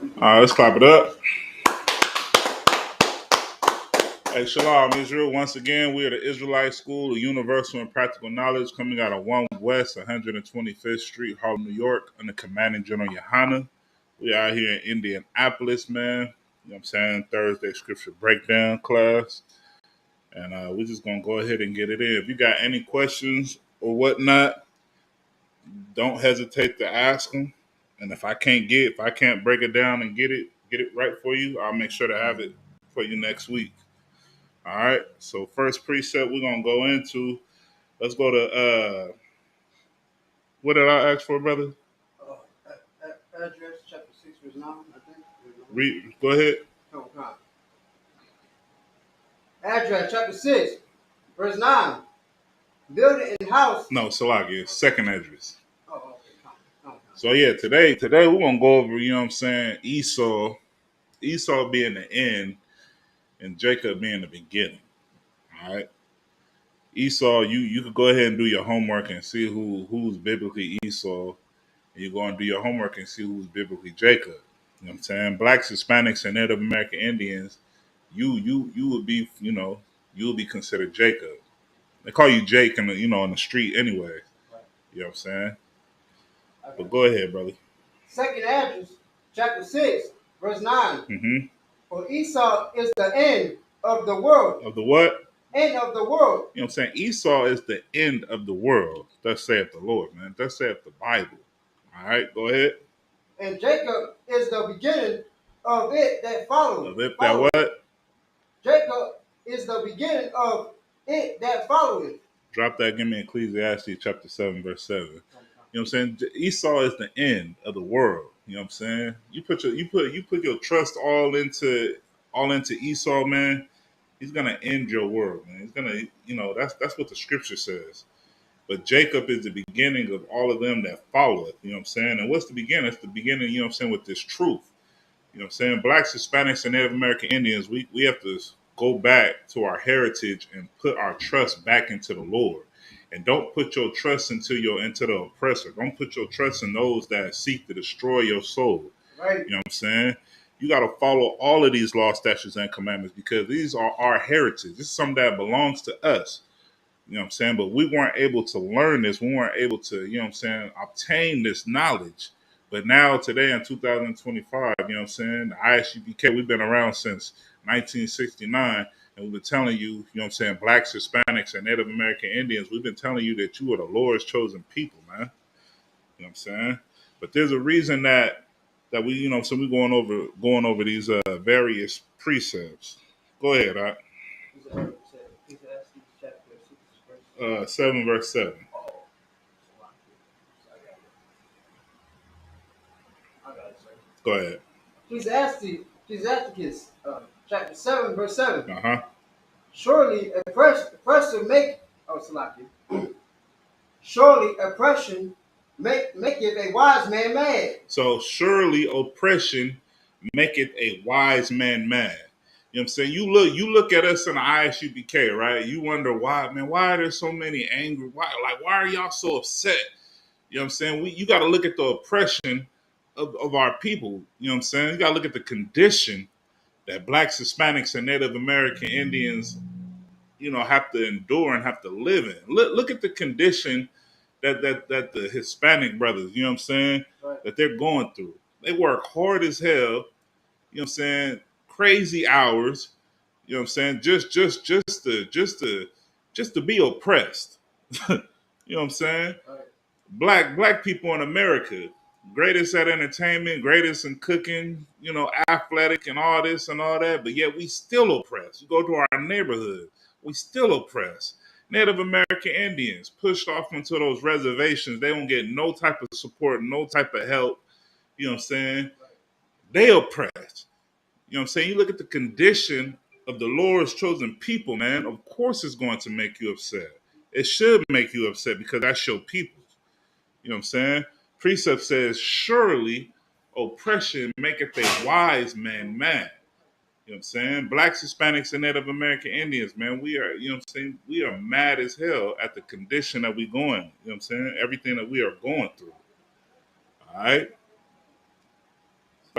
All right, let's clap it up. Hey, Shalom, Israel. Once again, we are the Israelite School of Universal and Practical Knowledge coming out of 1 West 125th Street, Harlem, New York, under Commanding General Yohana. We out here in Indianapolis, man. You know what I'm saying? Thursday scripture breakdown class. And we're just going to go ahead and get it in. If you got any questions or whatnot, don't hesitate to ask them. And if I can't break it down and get it right for you, I'll make sure to have it for you next week. All right. So first precept we're gonna go into. Let's go to what did I ask for, brother? Address chapter 6 verse 9, I think. Read. Go ahead. Oh, God. Address chapter 6 verse 9. Building in house. No, Salagi, second address. Oh, okay. So yeah, today we're gonna go over, you know what I'm saying, Esau being the end and Jacob being the beginning. All right. Esau, you could go ahead and do your homework and see who's biblically Esau, and you go and do your homework and see who's biblically Jacob. You know what I'm saying? Blacks, Hispanics, and Native American Indians, you would be, you would be considered Jacob. They call you Jake in the street anyway. Right. You know what I'm saying? Okay. But go ahead, brother. Second address, chapter 6, verse 9. Mm-hmm. For Esau is the end of the world. Of the what? End of the world. You know what I'm saying? Esau is the end of the world. Thus saith the Lord, man. Thus saith the Bible. All right, go ahead. And Jacob is the beginning of it that follows. Of it that what? Jacob is the beginning of it that follows. Drop that. Give me Ecclesiastes chapter 7, verse 7. You know what I'm saying? Esau is the end of the world. You know what I'm saying? You put your trust all into Esau, man. He's gonna end your world, man. He's gonna, that's what the scripture says. But Jacob is the beginning of all of them that followeth. You know what I'm saying? And what's the beginning? It's the beginning, you know what I'm saying, with this truth. You know what I'm saying? Blacks, Hispanics, and Native American Indians, we have to go back to our heritage and put our trust back into the Lord. And don't put your trust into the oppressor. Don't put your trust in those that seek to destroy your soul. Right. You know what I'm saying? You got to follow all of these laws, statutes, and commandments because these are our heritage. This is something that belongs to us. You know what I'm saying? But we weren't able to learn this. We weren't able to, you know what I'm saying, obtain this knowledge. But now, today in 2025, you know what I'm saying, the ISUPK, we've been around since 1969. And we've been telling you, you know what I'm saying, Blacks, Hispanics, and Native American Indians, we've been telling you that you are the Lord's chosen people, man. You know what I'm saying? But there's a reason that we, you know, so we're going over these various precepts. Go ahead, all right. 7 verse 7. Go ahead. Ecclesiastes, chapter 7, verse 7. Uh-huh. Surely oppression make surely oppression maketh a wise man mad. So surely oppression maketh a wise man mad. You know what I'm saying? You look at us in the ISUPK, right? You wonder why are there so many angry? Why are y'all so upset? You know what I'm saying? You got to look at the oppression of our people. You know what I'm saying? You got to look at the condition that Blacks, Hispanics, and Native American Indians, you know, have to endure and have to live in. Look at the condition that the Hispanic brothers, you know what I'm saying, Right, that they're going through. They work hard as hell, you know what I'm saying, crazy hours, you know what I'm saying, just to be oppressed. You know what I'm saying? right. Black people in America, greatest at entertainment, greatest in cooking, you know, athletic and all this and all that, but yet we still oppressed. You go to our neighborhood, we still oppressed. Native American Indians pushed off into those reservations. They don't get no type of support, no type of help. You know what I'm saying? They oppressed. You know what I'm saying? You look at the condition of the Lord's chosen people, man. Of course it's going to make you upset. It should make you upset because that's your people. You know what I'm saying? Precept says, surely oppression maketh a wise man mad. You know what I'm saying? Blacks, Hispanics, and Native American Indians, man, we are, you know what I'm saying? We are mad as hell at the condition that we going. You know what I'm saying? Everything that we are going through. All right?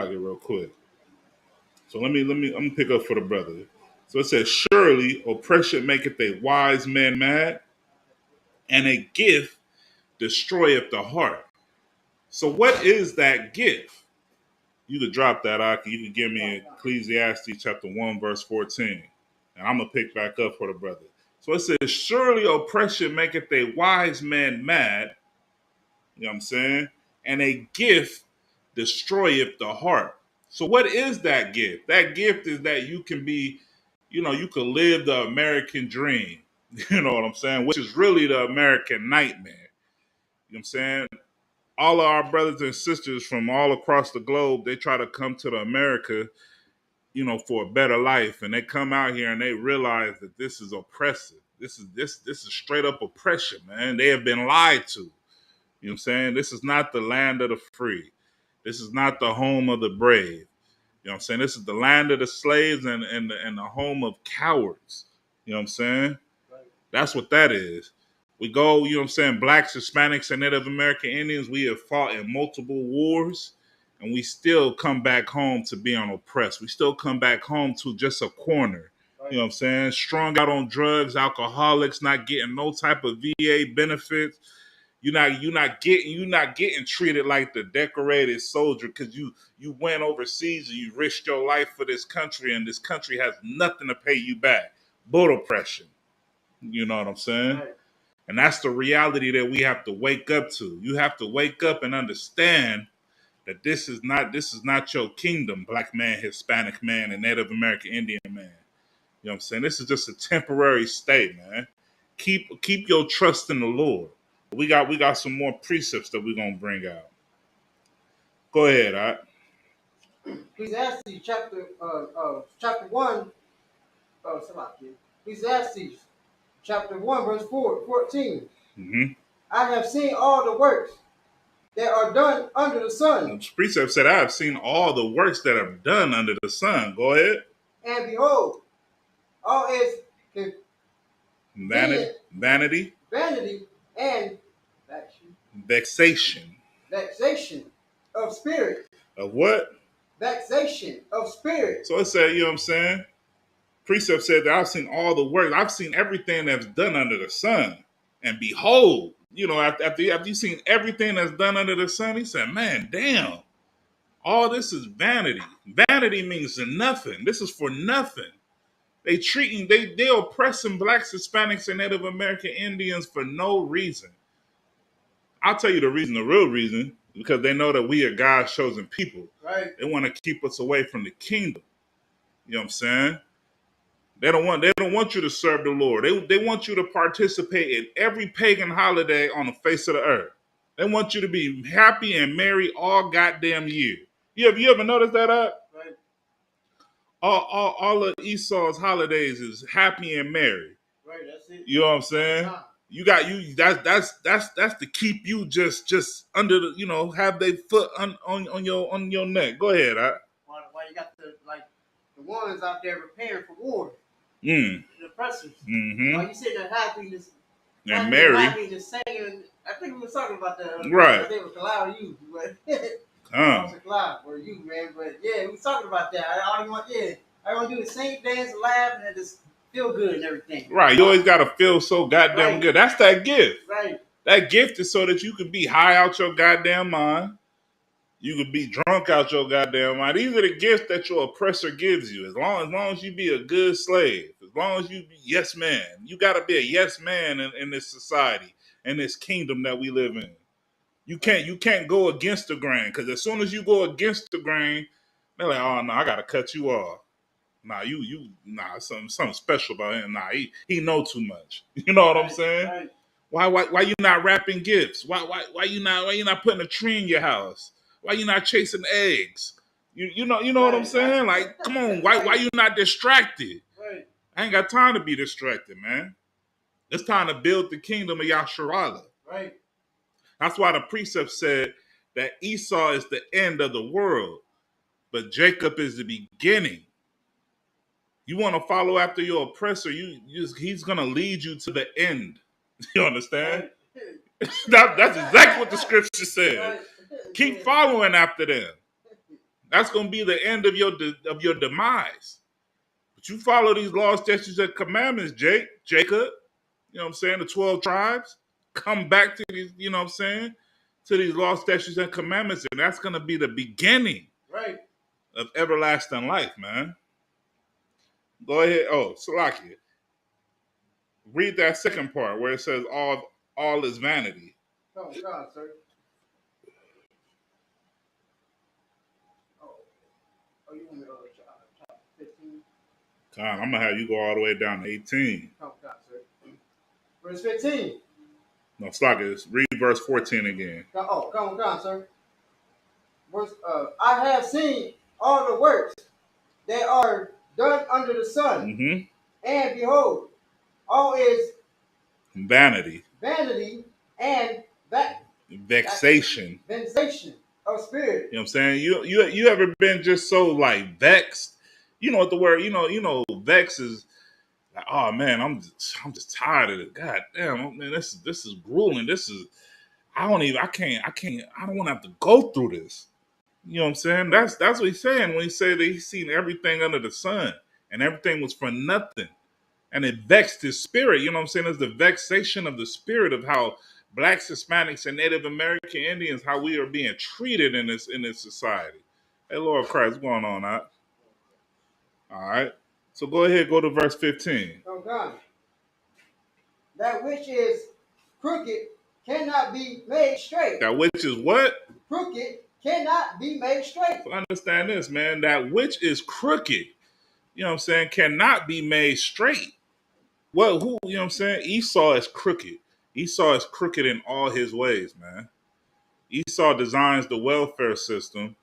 it real quick. So I'm gonna pick up for the brother. So it says, surely oppression maketh a wise man mad, and a gift destroyeth the heart. So what is that gift? You could drop that, Aki. You could give me Ecclesiastes chapter 1, verse 14. And I'm gonna pick back up for the brother. So it says, surely oppression maketh a wise man mad. You know what I'm saying? And a gift destroyeth the heart. So what is that gift? That gift is that you can be, you could live the American dream. You know what I'm saying? Which is really the American nightmare. You know what I'm saying? All of our brothers and sisters from all across the globe, they try to come to the America, for a better life. And they come out here and they realize that this is oppressive. This is straight up oppression, man. They have been lied to. You know what I'm saying? This is not the land of the free. This is not the home of the brave. You know what I'm saying? This is the land of the slaves and the home of cowards. You know what I'm saying? Right. That's what that is. We go, you know what I'm saying, blacks, Hispanics, and Native American Indians, we have fought in multiple wars, and we still come back home to being oppressed. We still come back home to just a corner. Right. You know what I'm saying? Strung out on drugs, alcoholics, not getting no type of VA benefits. You're not getting treated like the decorated soldier because you went overseas and you risked your life for this country, and this country has nothing to pay you back. But oppression. You know what I'm saying? Right. And that's the reality that we have to wake up to. You have to wake up and understand that this is not your kingdom, black man, Hispanic man, and Native American Indian man. You know what I'm saying? This is just a temporary state, man. Keep your trust in the Lord. We got some more precepts that we're gonna bring out. Go ahead, all right? Ecclesiastes chapter 1. Ecclesiastes chapter 1, verse 14. Mm-hmm. I have seen all the works that are done under the sun. The precept said, I have seen all the works that are done under the sun. Go ahead. And behold, all is Vanity, and vexation. Vexation of spirit. Of what? Vexation of spirit. So it said, you know what I'm saying? Precept said that I've seen all the works. I've seen everything that's done under the sun. And behold, after you've seen everything that's done under the sun, he said, man, damn, all this is vanity. Vanity means nothing. This is for nothing. They oppressing blacks, Hispanics, and Native American Indians for no reason. I'll tell you the reason, the real reason, because they know that we are God's chosen people. Right. They want to keep us away from the kingdom. You know what I'm saying? They don't want you to serve the Lord. They want you to participate in every pagan holiday on the face of the earth. They want you to be happy and merry all goddamn year. You ever noticed that? Right. All of Esau's holidays is happy and merry. Right, that's it. You know what I'm saying? That's to keep you just under the have their foot on your neck. Go ahead. Why you got the ones out there preparing for war? The oppressors. Mm-hmm. While you sitting there happy and merry. Happy and singing. I think we were talking about that. Right. I think it was Cloud you, but Cloud or you, man. But yeah, we was talking about that. I want to do the same dance, laugh, and just feel good and everything. Right. You always gotta feel so goddamn good. That's that gift. Right. That gift is so that you can be high out your goddamn mind. You could be drunk out your goddamn mind. These are the gifts that your oppressor gives you. As long as you be a good slave, as long as you be yes man, you gotta be a yes man in this society, in this kingdom that we live in. You can't go against the grain, because as soon as you go against the grain, they're like, oh no, I gotta cut you off. Nah, something special about him. Nah, he know too much. You know what I'm saying? Right. Why you not wrapping gifts? Why you not putting a tree in your house? Why you not chasing eggs? You know what I'm saying? Like, come on, why you not distracted? Right. I ain't got time to be distracted, man. It's time to build the kingdom of Yasharala. Right. That's why the precept said that Esau is the end of the world, but Jacob is the beginning. You want to follow after your oppressor, he's gonna lead you to the end. You understand? Right. That's exactly what the scripture said. Right. Keep following after them. That's going to be the end of your demise. But you follow these laws, statutes, and commandments, Jacob. You know what I'm saying? The 12 tribes come back to these. You know what I'm saying? To these laws, statutes, and commandments, and that's going to be the beginning, right, of everlasting life, man. Go ahead. Oh, Salakia. Read that second part where it says all is vanity. Come on, sir. Oh, you want me to chapter 15? Come on, I'm gonna have you go all the way down to 18. Come on, sir. Verse 15. No, Salakia. Read verse 14 again. Come on, sir. Verse, I have seen all the works that are done under the sun, Mm-hmm. and behold, all is Vanity. and Vexation. vexation of spirit. You know what I'm saying? You ever been just so like vexed? You know what the word, vex is like, oh man, I'm just tired of it. God damn, man, this is grueling. I don't want to have to go through this. You know what I'm saying? That's what he's saying when he said that he's seen everything under the sun and everything was for nothing. And it vexed his spirit. You know what I'm saying? It's the vexation of the spirit of how blacks, Hispanics, and Native American Indians, how we are being treated in this society. Hey, Lord Christ, what's going on, Out? All right. So go ahead, go to verse 15. Oh God. That which is crooked cannot be made straight. That which is what? Crooked cannot be made straight. So understand this, man. That which is crooked, you know what I'm saying, cannot be made straight. Well, you know what I'm saying? Esau is crooked. Esau is crooked in all his ways, man. Esau designs the welfare system,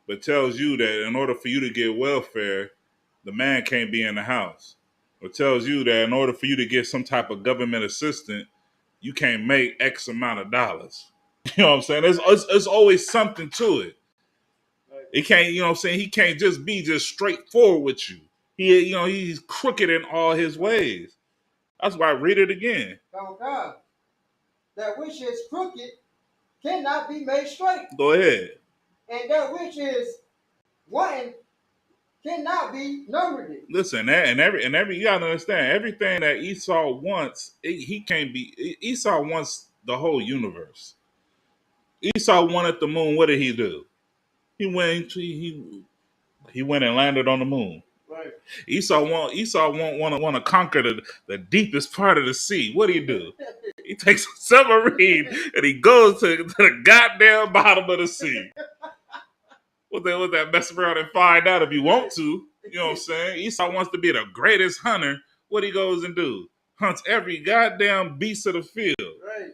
but tells you that in order for you to get welfare, the man can't be in the house. Or tells you that in order for you to get some type of government assistance, you can't make X amount of dollars. You know what I'm saying? There's always something to it. He can't, you know what I'm saying? He can't just be just straightforward with you. He's crooked in all his ways. That's why I read it again. Oh God. That which is crooked cannot be made straight. Go ahead. And that which is one cannot be numbered. Listen, every you gotta understand, everything that Esau wants, he can't be. Esau wants the whole universe. Esau wanted the moon. What did he do? He went and landed on the moon. Right. Esau want to conquer the deepest part of the sea. What do? He takes a submarine and he goes to the goddamn bottom of the sea. What that mess around and find out if you want to. You know what I'm saying? Esau wants to be the greatest hunter. What he goes and do? Hunts every goddamn beast of the field. Right.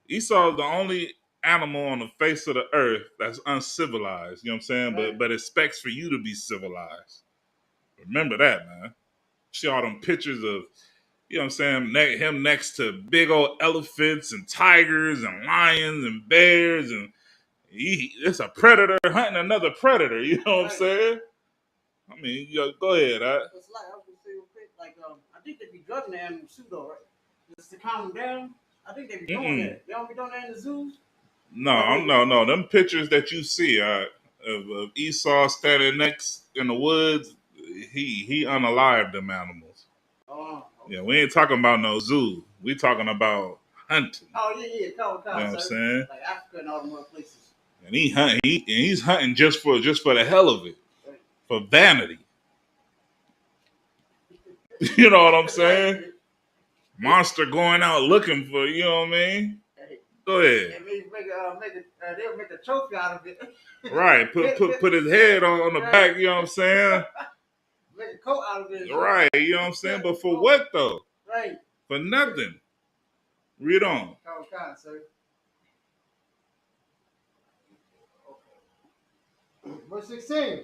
Esau is the only animal on the face of the earth that's uncivilized. You know what I'm saying? Right. But expects for you to be civilized. Remember that, man. See all them pictures of, you know what I'm saying, him next to big old elephants and tigers and lions and bears, and it's a predator hunting another predator. You know what I'm saying? I mean, go ahead. It's like, I was gonna say real quick, like, I think they be drugging the animals too, though, right? Just to calm them down. I think they be doing that. They don't be doing that in the zoos. No. Them pictures that you see of Esau standing next in the woods, he unalived them animals. Oh. Okay. Yeah, we ain't talking about no zoo. We talking about hunting. Oh yeah. Come, you know what I'm saying? Like Africa and all them other places. And he's hunting just for the hell of it, right. For vanity. You know what I'm saying? Monster going out looking for, you know what I mean? Go ahead. And they'll make a trophy out of it. Right. Put his head on the back, you know what I'm saying? Make a coat out of it. Right, you know what I'm saying? But for what though? Right. For nothing. Read on. Okay, sir. Okay. Verse 16.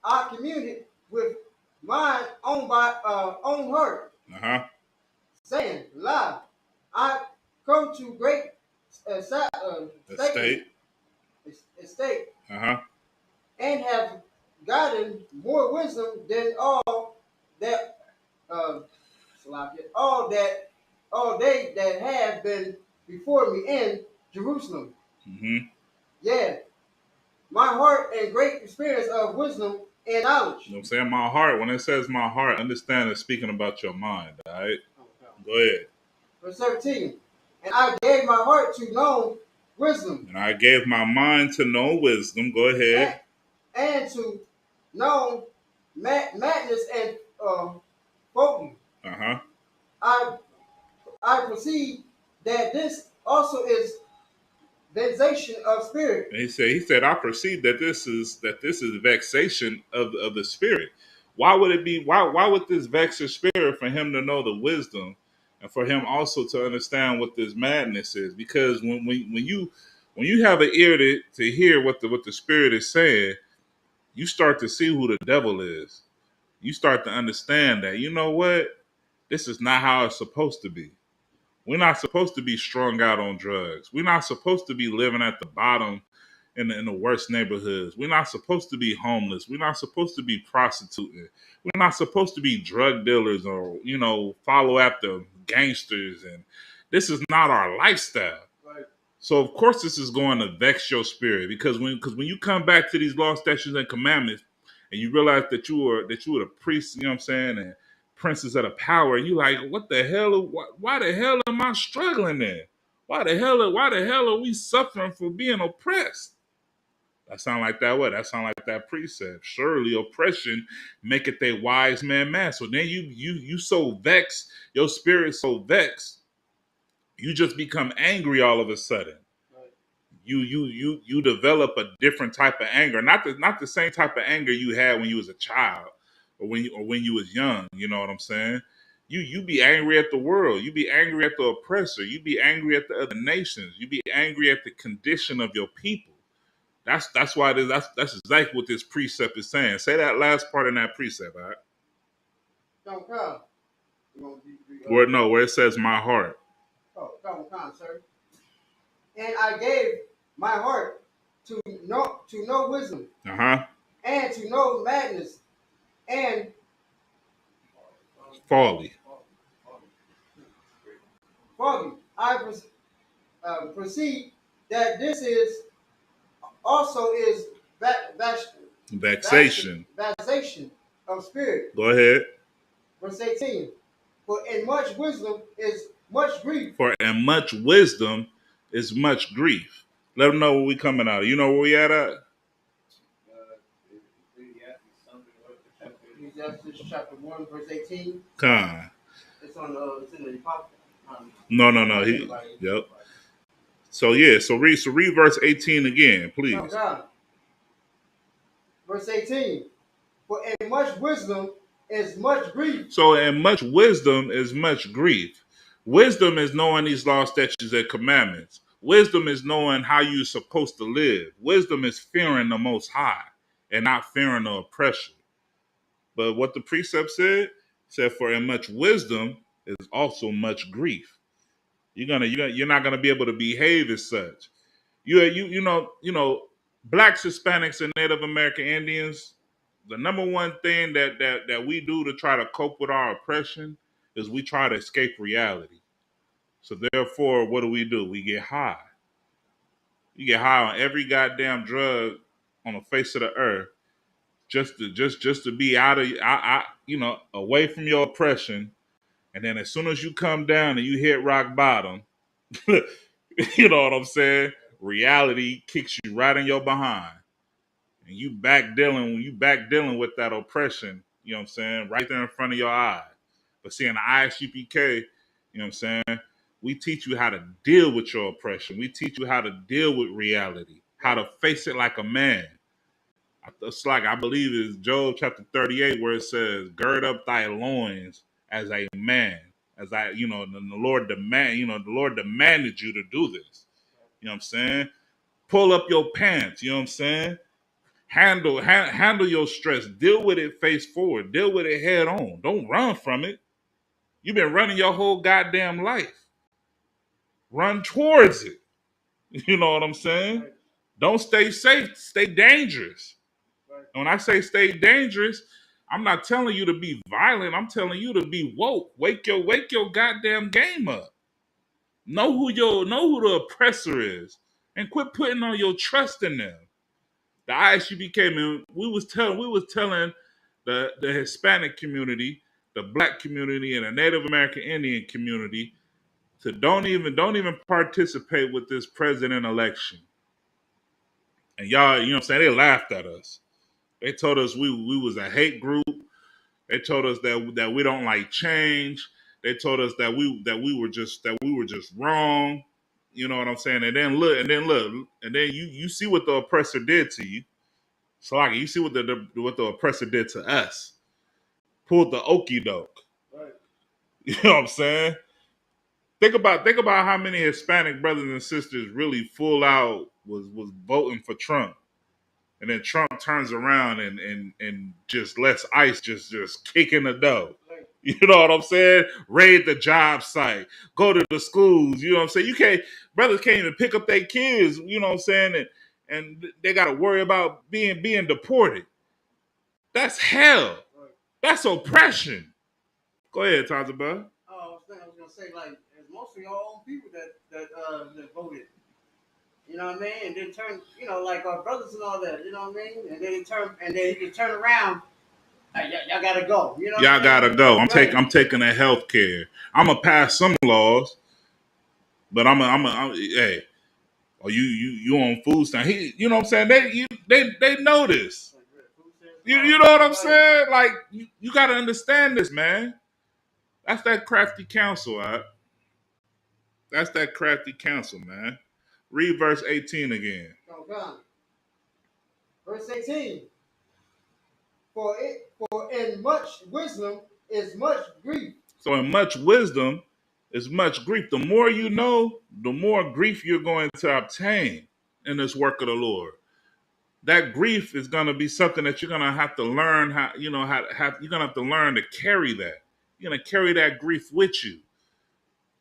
I communed with mine own heart. Saying, "Lie, I come to great estate, and have gotten more wisdom than all they that have been before me in Jerusalem." Mm-hmm. Yeah, my heart and great experience of wisdom and knowledge. You know what I'm saying? My heart, when it says my heart, understand it's speaking about your mind, all right? Go ahead. Verse 17. And I gave my heart to know wisdom. And I gave my mind to know wisdom. Go ahead. And to know madness and folly. Uh-huh. I I perceive that this also is vexation of spirit. And he said, I perceive that this is vexation of the spirit. Why would it be why would this vex his spirit for him to know the wisdom and for him also to understand what this madness is? Because when you have an ear to hear what the spirit is saying, you start to see who the devil is. You start to understand that, you know what? This is not how it's supposed to be. We're not supposed to be strung out on drugs. We're not supposed to be living at the bottom in the worst neighborhoods. We're not supposed to be homeless. We're not supposed to be prostituting. We're not supposed to be drug dealers or, follow after gangsters. And this is not our lifestyle. Right. So of course this is going to vex your spirit because when you come back to these law, statutes, and commandments, and you realize that you were the priest, you know what I'm saying, and princes of the power, and you like, what the hell? Why the hell am I struggling there? Why the hell are we suffering for being oppressed? That sound like that what? That sound like that precept. Surely oppression maketh a wise man mad. So then you so vexed, your spirit so vexed, you just become angry all of a sudden. You develop a different type of anger, not the same type of anger you had when you was a child or when you was young. You know what I'm saying? You be angry at the world. You be angry at the oppressor. You be angry at the other nations. You be angry at the condition of your people. That's why that's exactly what this precept is saying. Say that last part in that precept, all right? Don't come. Where it says my heart. Oh, come, sir. And I gave my heart to know wisdom. Uh-huh. And to know madness and Folly. folly. I perceive that this is also is Vexation. vexation of spirit. Go ahead. Verse 18. For in much wisdom is much grief. For in much wisdom is much grief. Let them know where we coming out. You know where we at? Ecclesiastes chapter 1, verse 18. Con. It's on it's in the Apocrypha. No. Yep. So read verse 18 again, please. Oh, God. Verse 18. For in much wisdom is much grief. So in much wisdom is much grief. Wisdom is knowing these law, statutes, and commandments. Wisdom is knowing how you're supposed to live. Wisdom is fearing the Most High and not fearing the oppression. But what the precept said, for in much wisdom is also much grief. You're not gonna be able to behave as such. You know, blacks, Hispanics, and Native American Indians, the number one thing that we do to try to cope with our oppression is we try to escape reality. So therefore, what do? We get high. You get high on every goddamn drug on the face of the earth just to be away from your oppression. And then as soon as you come down and you hit rock bottom, you know what I'm saying? Reality kicks you right in your behind. And you back dealing with that oppression, you know what I'm saying, right there in front of your eyes. But see, in the ISUPK, you know what I'm saying, we teach you how to deal with your oppression. We teach you how to deal with reality, how to face it like a man. It's like, I believe it's Job chapter 38 where it says, gird up thy loins as a man. As the Lord demanded you to do this. You know what I'm saying? Pull up your pants, you know what I'm saying? Handle your stress. Deal with it face forward. Deal with it head on. Don't run from it. You've been running your whole goddamn life. Run towards it. You know what I'm saying? Right. Don't stay safe. Stay dangerous. Right. And when I say stay dangerous, I'm not telling you to be violent. I'm telling you to be woke. Wake your goddamn game up. Know who the oppressor is. and quit putting all your trust in them. The ISUPK, man, we was telling the Hispanic community, the Black community, and the Native American Indian community to don't even participate with this president election. And y'all, you know what I'm saying? They laughed at us. They told us we was a hate group. They told us that we don't like change. They told us that we were just wrong. You know what I'm saying? And then look, you see what the oppressor did to you. So like you see what the oppressor did to us. Pulled the okie doke. Right. You know what I'm saying? Think about how many Hispanic brothers and sisters really full out was voting for Trump. And then Trump turns around and just lets ICE just kick in the dough. Right. You know what I'm saying? Raid the job site, go to the schools. You know what I'm saying? Brothers can't even pick up their kids. You know what I'm saying? And they got to worry about being deported. That's hell. Right. That's oppression. Go ahead, Tazaba. Oh, I was gonna say, like, it's mostly our own people that voted. You know what I mean? And then turn, like our brothers and all that. You know what I mean? And then he turn around. Hey, y'all gotta go. You know what Y'all gotta go. I'm Right. taking a health care. I'm gonna pass some laws, but I'm hey, or you on food stamp. You know what I'm saying? They know this. You know what I'm saying? Like you gotta understand this, man. That's that crafty counsel, all right? That's that crafty counsel, man. Read verse 18 again. Oh, God. Verse 18. For in much wisdom is much grief. So in much wisdom is much grief. The more you know, the more grief you're going to obtain in this work of the Lord. That grief is going to be something that you're going to have to learn you're going to have to learn to carry that. You're going to carry that grief with you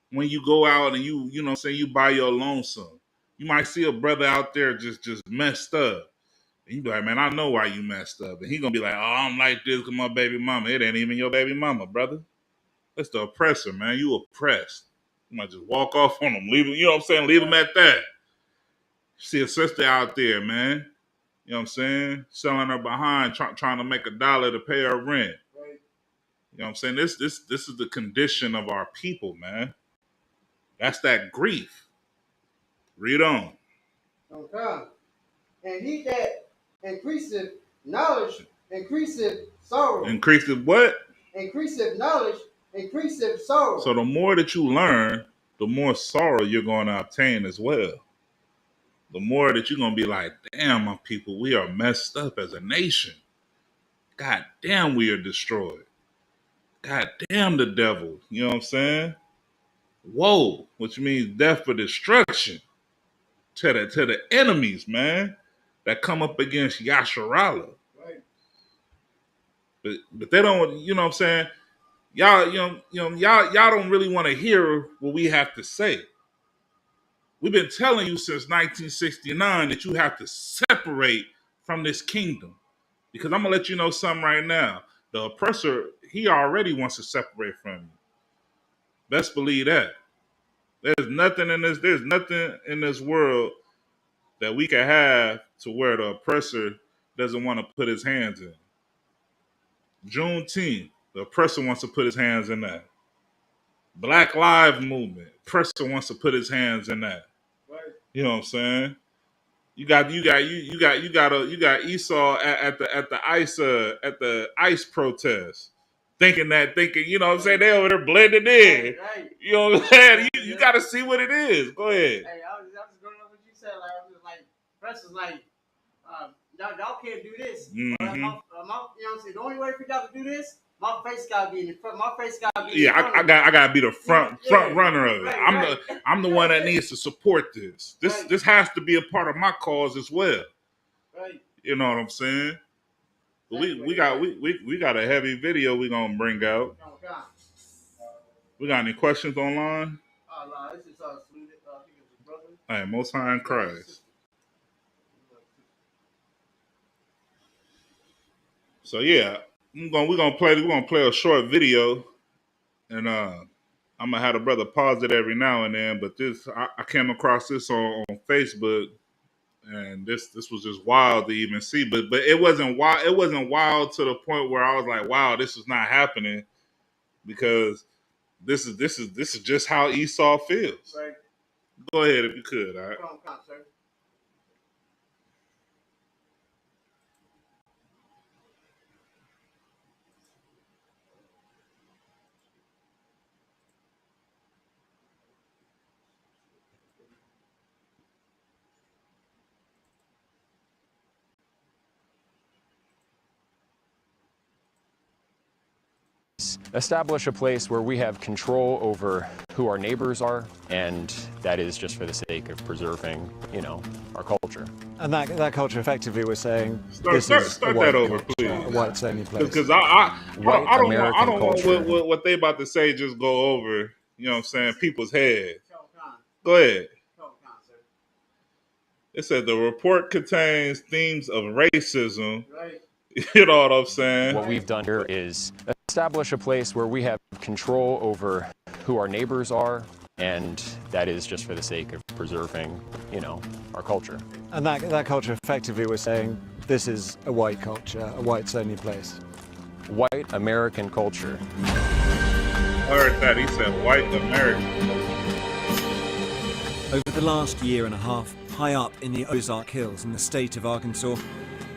when you go out and you know what I'm saying, you buy your lonesome. You might see a brother out there just messed up. And you be like, man, I know why you messed up. And he going to be like, oh, I'm like this because my baby mama. It ain't even your baby mama, brother. That's the oppressor, man. You oppressed. You might just walk off on them. Leave them, you know what I'm saying? Leave them at that. See a sister out there, man. You know what I'm saying? Selling her behind, trying to make $1 to pay her rent. Right. You know what I'm saying? This is the condition of our people, man. That's that grief. Read on. Okay. And he that increaseth knowledge increaseth sorrow. Increases what? Increaseth knowledge increaseth sorrow. So the more that you learn, the more sorrow you're going to obtain as well. The more that you're going to be like, damn, my people, we are messed up as a nation. God damn, we are destroyed. God damn the devil. You know what I'm saying? Whoa, which means death for destruction to the enemies, man, that come up against Yasharala. Right. But they don't, you know what I'm saying? Y'all, y'all don't really want to hear what we have to say. We've been telling you since 1969 that you have to separate from this kingdom. Because I'm gonna let you know something right now. The oppressor, he already wants to separate from you. Best believe that. There's nothing in this world that we can have to where the oppressor doesn't want to put his hands in. Juneteenth, the oppressor wants to put his hands in that. Black Lives Movement, oppressor wants to put his hands in that. Right. You know what I'm saying? You got Esau at the ICE protest, thinking, you know what I'm saying, they over there blending in. Right. You know what I'm saying? You got to see what it is. Go ahead. Hey, I was going on what you said. Like, I was like, press is like, y'all can't do this. Mm-hmm. You know what I'm saying? The only way for y'all to do this, my face gotta be in the front. My face gotta be. Yeah, I gotta be the front runner of it. Right, I'm the one that needs to support this. This has to be a part of my cause as well. Right. You know what I'm saying? We got a heavy video we gonna bring out. Oh, God. We got any questions online? Oh, no, this is saluted. I think it's a brother. Hey, Most High in Christ. So yeah, we're gonna play a short video, and I'm gonna have a brother pause it every now and then, but I came across this on Facebook, and this was just wild to even see. But it wasn't wild. It wasn't wild to the point where I was like, wow, this is not happening, because this is just how Esau feels. Right. Go ahead if you could. All right. Come on, sir. Establish a place where we have control over who our neighbors are, and that is just for the sake of preserving, our culture. And that culture, effectively, we're saying Start that over, please. A whites only place. Because I don't culture. want what they about to say just go over. You know what I'm saying? People's heads. Go ahead. It said the report contains themes of racism. Right. You know what I'm saying? What we've done here is establish a place where we have control over who our neighbors are, and that is just for the sake of preserving, our culture. And that culture, effectively, we're saying this is a white culture, a whites only place. White American culture. I heard that. He said white American. Over the last year and a half, high up in the Ozark Hills in the state of Arkansas,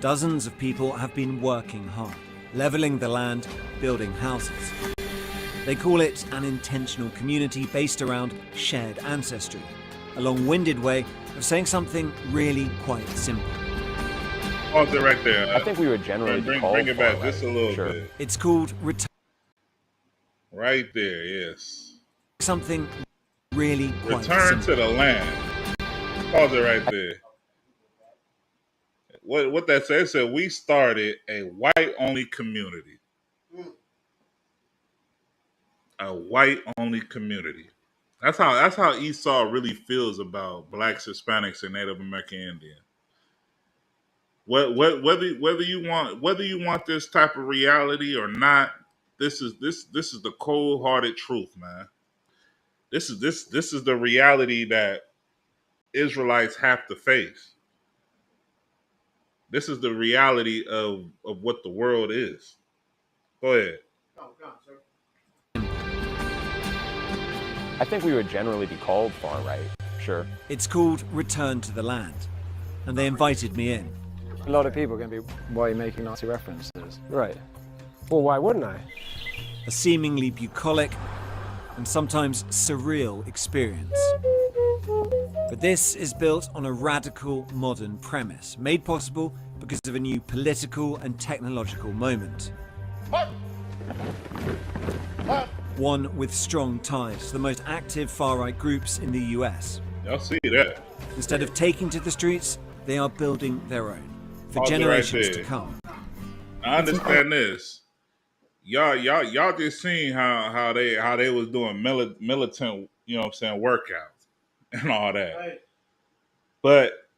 dozens of people have been working hard, leveling the land, building houses. They call it an intentional community based around shared ancestry, a long-winded way of saying something really quite simple. Pause it right there. I think we would generally bring it back just a little bit. It's called right there, yes. Something really quite Return simple. to the land. Pause it right there. What that said? It said we started a white-only community. A white-only community. That's how Esau really feels about blacks, Hispanics, and Native American Indians. Whether you want this type of reality or not, this is the cold-hearted truth, man. This is the reality that Israelites have to face. This is the reality of what the world is. Go ahead. I think we would generally be called far right, sure. It's called Return to the Land, and they invited me in. A lot of people are going to be, why are you making Nazi references? Right. Well, why wouldn't I? A seemingly bucolic and sometimes surreal experience. But this is built on a radical modern premise, made possible because of a new political and technological moment. One with strong ties to the most active far-right groups in the US. Y'all see that? Instead of taking to the streets, they are building their own for Pause it generations right to there. come. I understand this. Y'all just seen how they was doing militant, workouts and all that. Right. But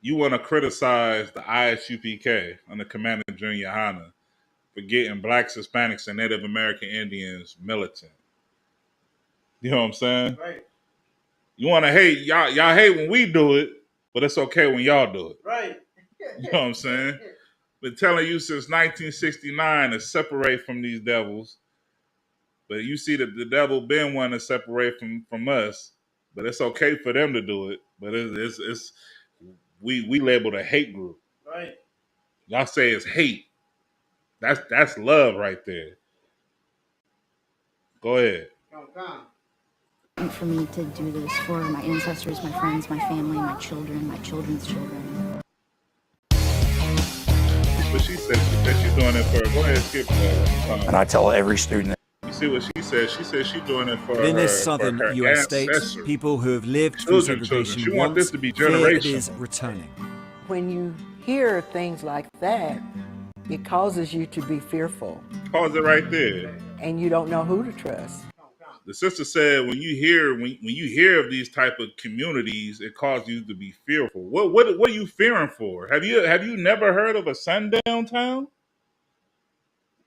you want to criticize the ISUPK under Commander Junior Hanna for getting blacks, Hispanics, and Native American Indians militant. You know what I'm saying? Right. You want to hate, y'all hate when we do it, but it's okay when y'all do it. Right. You know what I'm saying? Been telling you since 1969 to separate from these devils, but you see that the devil been wanting to separate from us, but it's okay for them to do it. But it's we labeled a hate group. Right. Y'all say it's hate. That's love right there. Go ahead. For me to do this for my ancestors, my friends, my family, my children, my children's children. But she said she's doing it for. Go ahead, skip that. And I tell every student that. You see what she said? She said she's doing it for. But in her, this southern for her US state, ancestors. people who have lived through Children. segregation She wants this once to be fear it generational. is returning. When you hear things like that, it causes you to be fearful, Pause it right there. and you don't know who to trust. The sister said, when you hear of these type of communities, it causes you to be fearful. What are you fearing for? Have you never heard of a sundown town?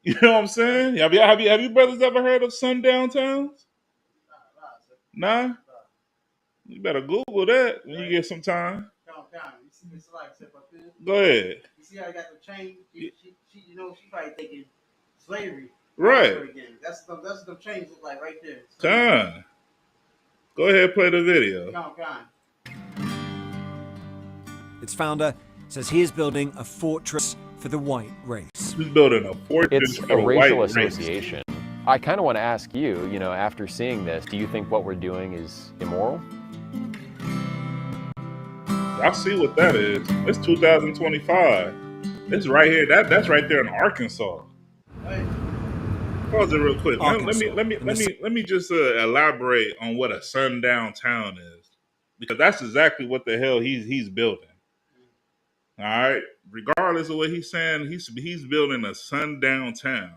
You know what I'm saying? Have you brothers ever heard of sundown towns? Nah, you better Google that when you get some time. You see this like step up here? Go ahead. You see how I got the chain? She you know, she probably thinking slavery. Right. Again. That's the chains look like right there. Con. Go ahead, play the video. Its founder says he is building a fortress for the white race. He's building a fortress It's for a the racial white race. association. I kind of want to ask you, after seeing this, do you think what we're doing is immoral? I see what that is. It's 2025. It's right here. That's right there in Arkansas. Hey. Pause it real quick. Arkansas. Let me just elaborate on what a sundown town is, because that's exactly what the hell he's building. All right. Regardless of what he's saying, he's building a sundown town.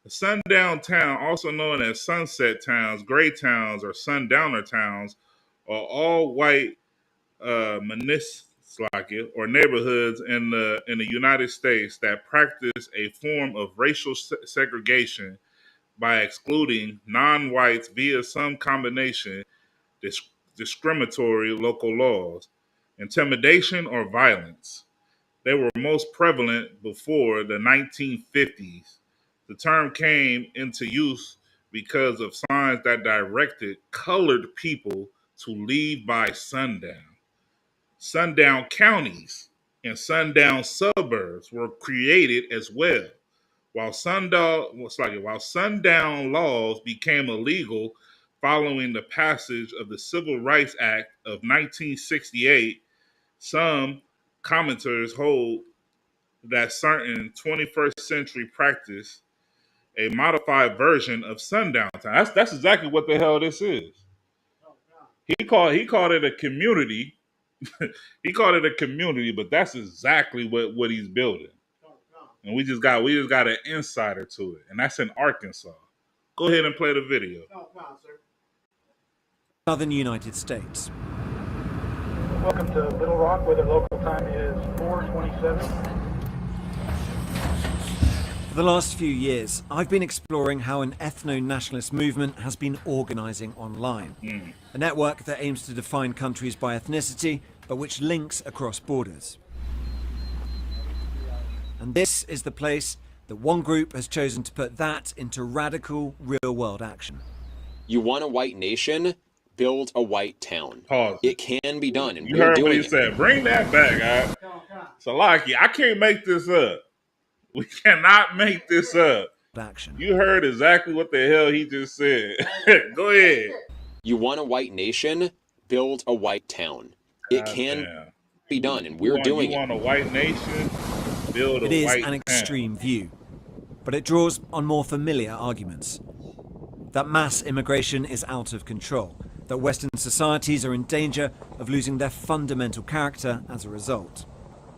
A sundown town, also known as sunset towns, gray towns, or sundowner towns, are all white municipalities or neighborhoods in the United States that practice a form of racial segregation by excluding non-whites via some combination discriminatory local laws, intimidation, or violence. They were most prevalent before the 1950s. The term came into use because of signs that directed colored people to leave by sundown. Sundown counties and sundown suburbs were created as well. While sundown laws became illegal following the passage of the Civil Rights Act of 1968, some commenters hold that certain 21st century practice a modified version of sundown time. That's exactly what the hell this is. He called it a community. He called it a community, but that's exactly what he's building. And we just got an insider to it, and that's in Arkansas. Go ahead and play the video. Southern United States. Welcome to Little Rock, where the local time is 4:27. For the last few years, I've been exploring how an ethno-nationalist movement has been organising online. A network that aims to define countries by ethnicity, but which links across borders. And this is the place that one group has chosen to put that into radical, real-world action. You want a white nation? Build a white town. Pause. It can be done, and You we're heard doing what he it. said. Bring that back, Salaki. I can't make this up. We cannot make this up. Action. You heard exactly what the hell he just said. Go ahead. You want a white nation? Build a white town. It can be done, and we're doing it. You want a white nation? Build a white town. It is an extreme view, but it draws on more familiar arguments. That mass immigration is out of control, that Western societies are in danger of losing their fundamental character as a result.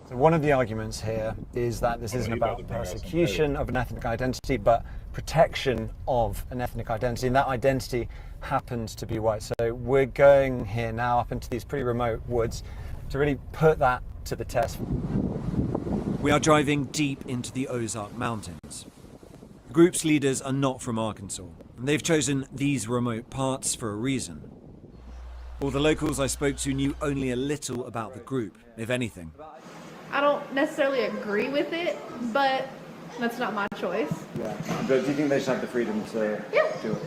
So one of the arguments here is that this isn't about persecution of an ethnic identity, but protection of an ethnic identity, and that identity happens to be white. So we're going here now up into these pretty remote woods to really put that to the test. We are driving deep into the Ozark Mountains. The group's leaders are not from Arkansas, and they've chosen these remote parts for a reason. All the locals I spoke to knew only a little about the group, if anything. I don't necessarily agree with it, but that's not my choice. Yeah, but do you think they should have the freedom to do it?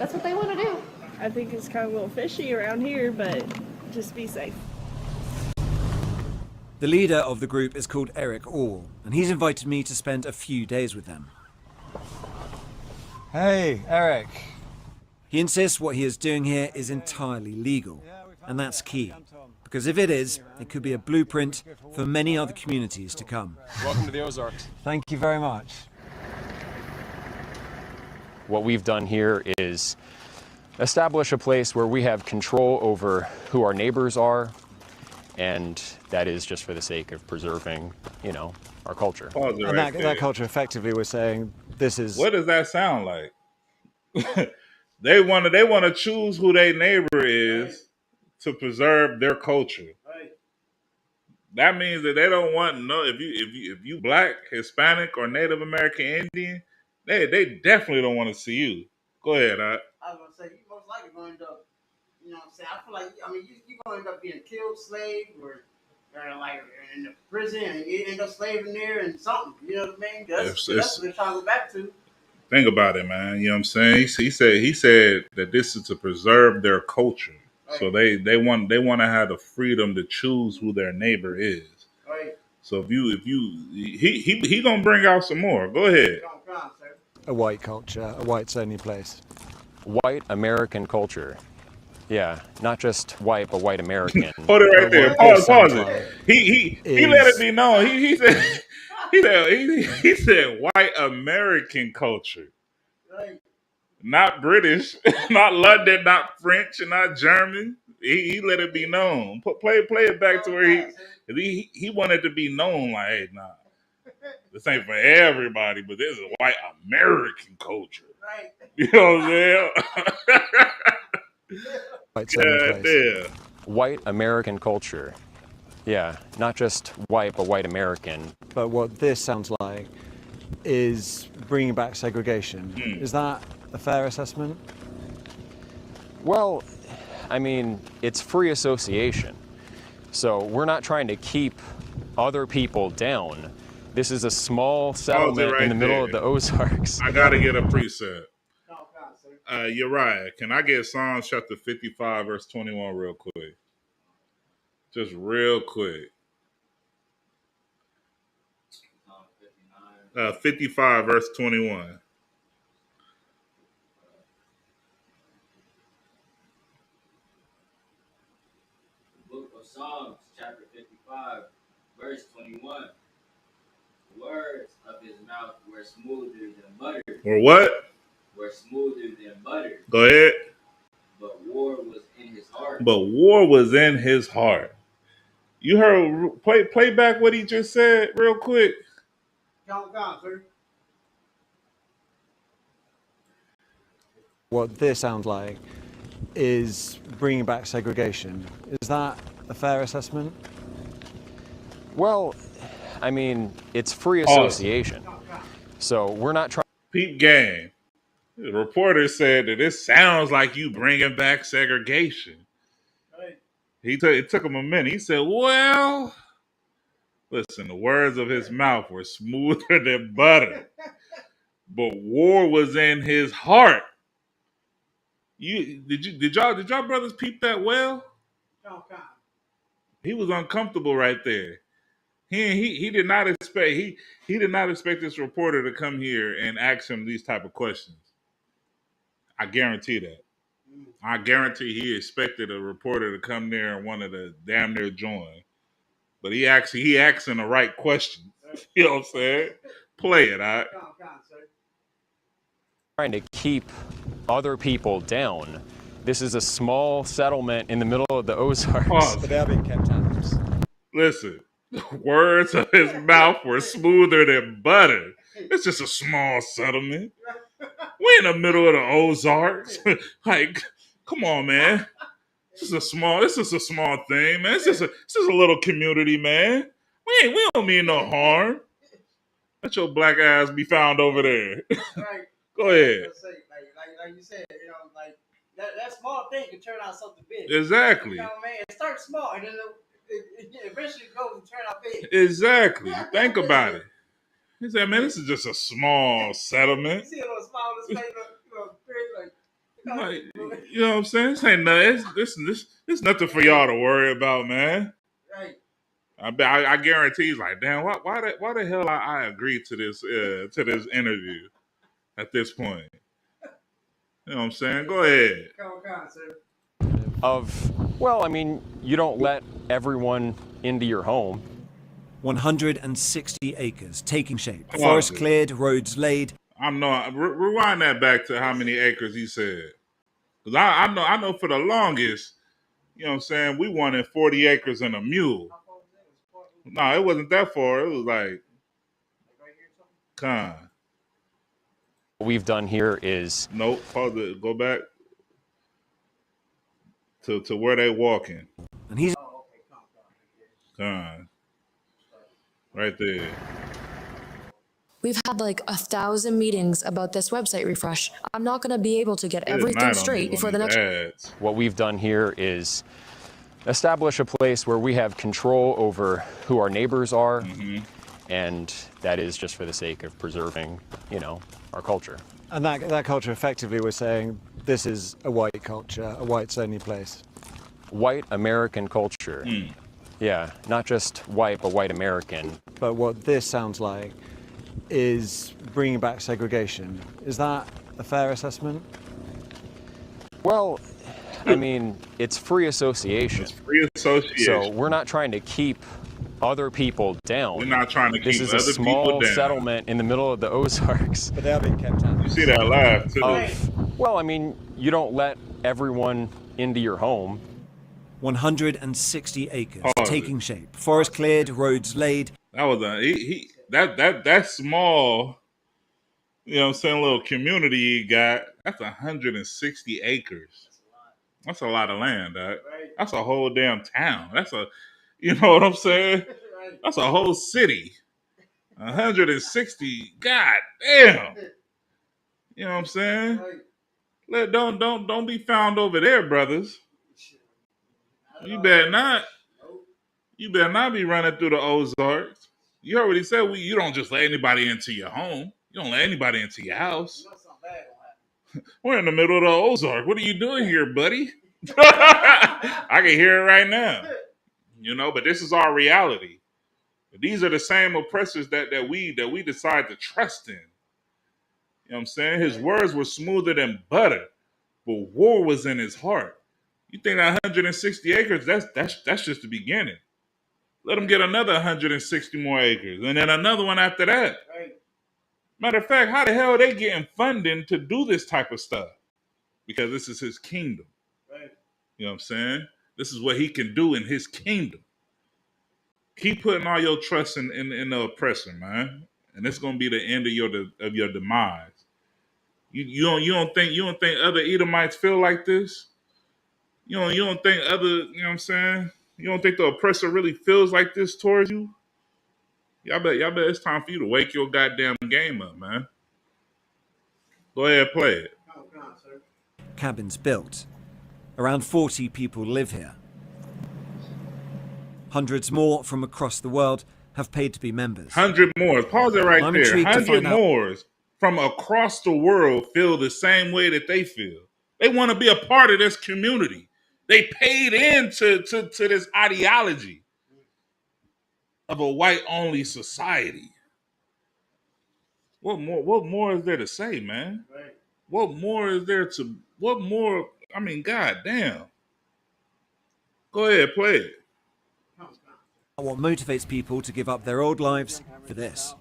That's what they want to do. I think it's kind of a little fishy around here, but just be safe. The leader of the group is called Eric Orr, and he's invited me to spend a few days with them. Hey, Eric. He insists what he is doing here is entirely legal, and that's key. Because if it is, it could be a blueprint for many other communities to come. Welcome to the Ozarks. Thank you very much. What we've done here is establish a place where we have control over who our neighbors are, and that is just for the sake of preserving, our culture. And that culture, effectively, we're saying this is... What does that sound like? They want to choose who their neighbor is to preserve their culture. That means that they don't want if you Black, Hispanic, or Native American Indian, they definitely don't want to see you. Go ahead, I was gonna say you most likely going to end up I'm saying, I feel like, I mean, you're going to end up being killed, slave, or like in the prison, and you end up slaving there and something. You know what I mean? That's what they're trying to go back to. Think about it, man. You know what I'm saying? He said that this is to preserve their culture. Right. So they want to have the freedom to choose who their neighbor is. Right. So if you he gonna bring out some more. Go ahead. A white culture, a whites only place. White American culture. Yeah, not just white, but white American. Hold it right there. Pause it. He let it be known. He said he said white American culture. Right. Not British, not London, not French, and not German. He let it be known. Play it back to where he wanted to be known like, hey, nah, this ain't for everybody, but this is white American culture. Right. You know what I'm saying? Yeah. White American culture. Yeah, not just white, but white American. But what this sounds like is bringing back segregation. Is that a fair assessment? Well, I mean, it's free association. So we're not trying to keep other people down. This is a small settlement in the middle of the Ozarks. I gotta get a preset. Uriah, can I get Psalms chapter 55, verse 21 real quick? Just real quick. 55, verse 21. Book of Psalms, chapter 55, verse 21. The words of his mouth were smoother than butter. Or what? Were smoother than butter. Go ahead. But war was in his heart. But war was in his heart. You heard, play back what he just said real quick. Count, sir. What this sounds like is bringing back segregation. Is that a fair assessment? Well, I mean, it's free association. So we're not trying. Peep game. The reporter said that this sounds like you bringing back segregation. Right. It took him a minute. He said, well, listen, the words of his mouth were smoother than butter, but war was in his heart. Did y'all brothers peep that well? He was uncomfortable right there. He did not expect he did not expect this reporter to come here and ask him these type of questions. I guarantee that. I guarantee he expected a reporter to come there and wanted to damn near join. But he asking the right questions. You know what I'm saying? Play it, all right? Trying to keep other people down. This is a small settlement in the middle of the Ozarks. But they are being kept out. Listen, the words of his mouth were smoother than butter. It's just a small settlement. We're in the middle of the Ozarks. Like, come on, man. This is a small thing, man. This is a little community, man. We don't mean no harm. Let your black ass be found over there. Right. Go ahead. Like you said, you know, like that small thing can turn out something big. Exactly. You know what I mean? It starts small and then it eventually goes and turn out big. Exactly. Think about it. He said, man, this is just a small settlement. You see a little small, You know what I'm saying? This ain't nothing. This nothing for y'all to worry about, man. Right. I guarantee he's like, damn, why the hell I agreed to this interview at this point? You know what I'm saying? Go ahead. Come on, sir. Well, I mean, you don't let everyone into your home. 160 acres taking shape. Forest cleared, roads laid. Rewind that back to how many acres he said. Because I know for the longest, you know what I'm saying, we wanted 40 acres and a mule. No, it wasn't that far. It was like, What we've done here is... Nope, pause it. Go back to where they walking. And he's... Right there. We've had like 1,000 meetings about this website refresh. I'm not going to be able to get everything straight before the next. Ads. What we've done here is establish a place where we have control over who our neighbors are, and that is just for the sake of preserving, our culture. And that culture, effectively, we're saying this is a white culture, a whites-only place. White American culture. Yeah, not just white, but white American. But what this sounds like is bringing back segregation. Is that a fair assessment? Well, I mean, it's free association. It's free association. So we're not trying to keep other people down. We're not trying to keep other people down. This is a small settlement in the middle of the Ozarks. But they are being kept out. You see that laugh, too. Well, I mean, you don't let everyone into your home. 160 acres taking shape. Forest cleared, roads laid. That was that small, little community he got. That's 160 acres. That's a lot of land, dog. That's a whole damn town. That's you know what I'm saying? That's a whole city. 160. God damn. You know what I'm saying? Don't be found over there, brothers. You better not. You better not be running through the Ozarks. You already said you don't just let anybody into your home. You don't let anybody into your house. We're in the middle of the Ozark. What are you doing here, buddy? I can hear it right now. But this is our reality. These are the same oppressors that we decide to trust in. You know what I'm saying? His words were smoother than butter, but war was in his heart. You think that 160 acres, that's just the beginning. Let him get another 160 more acres, and then another one after that. Matter of fact, how the hell are they getting funding to do this type of stuff? Because this is his kingdom. You know what I'm saying? This is what he can do in his kingdom. Keep putting all your trust in the oppressor, man, and it's gonna be the end of your demise. You don't think other Edomites feel like this? You don't think other, you know what I'm saying? You don't think the oppressor really feels like this towards you? Y'all bet it's time for you to wake your goddamn game up, man. Go ahead, play it. Cabins built. Around 40 people live here. Hundreds more from across the world have paid to be members. 100 more. Pause it right I'm there. intrigued to 100 find out. more from across the world feel the same way that they feel. They want to be a part of this community. They paid into to this ideology of a white-only society. What more is there to say, man? Right. What more? I mean, goddamn. Go ahead, play it. What motivates people to give up their old lives for this?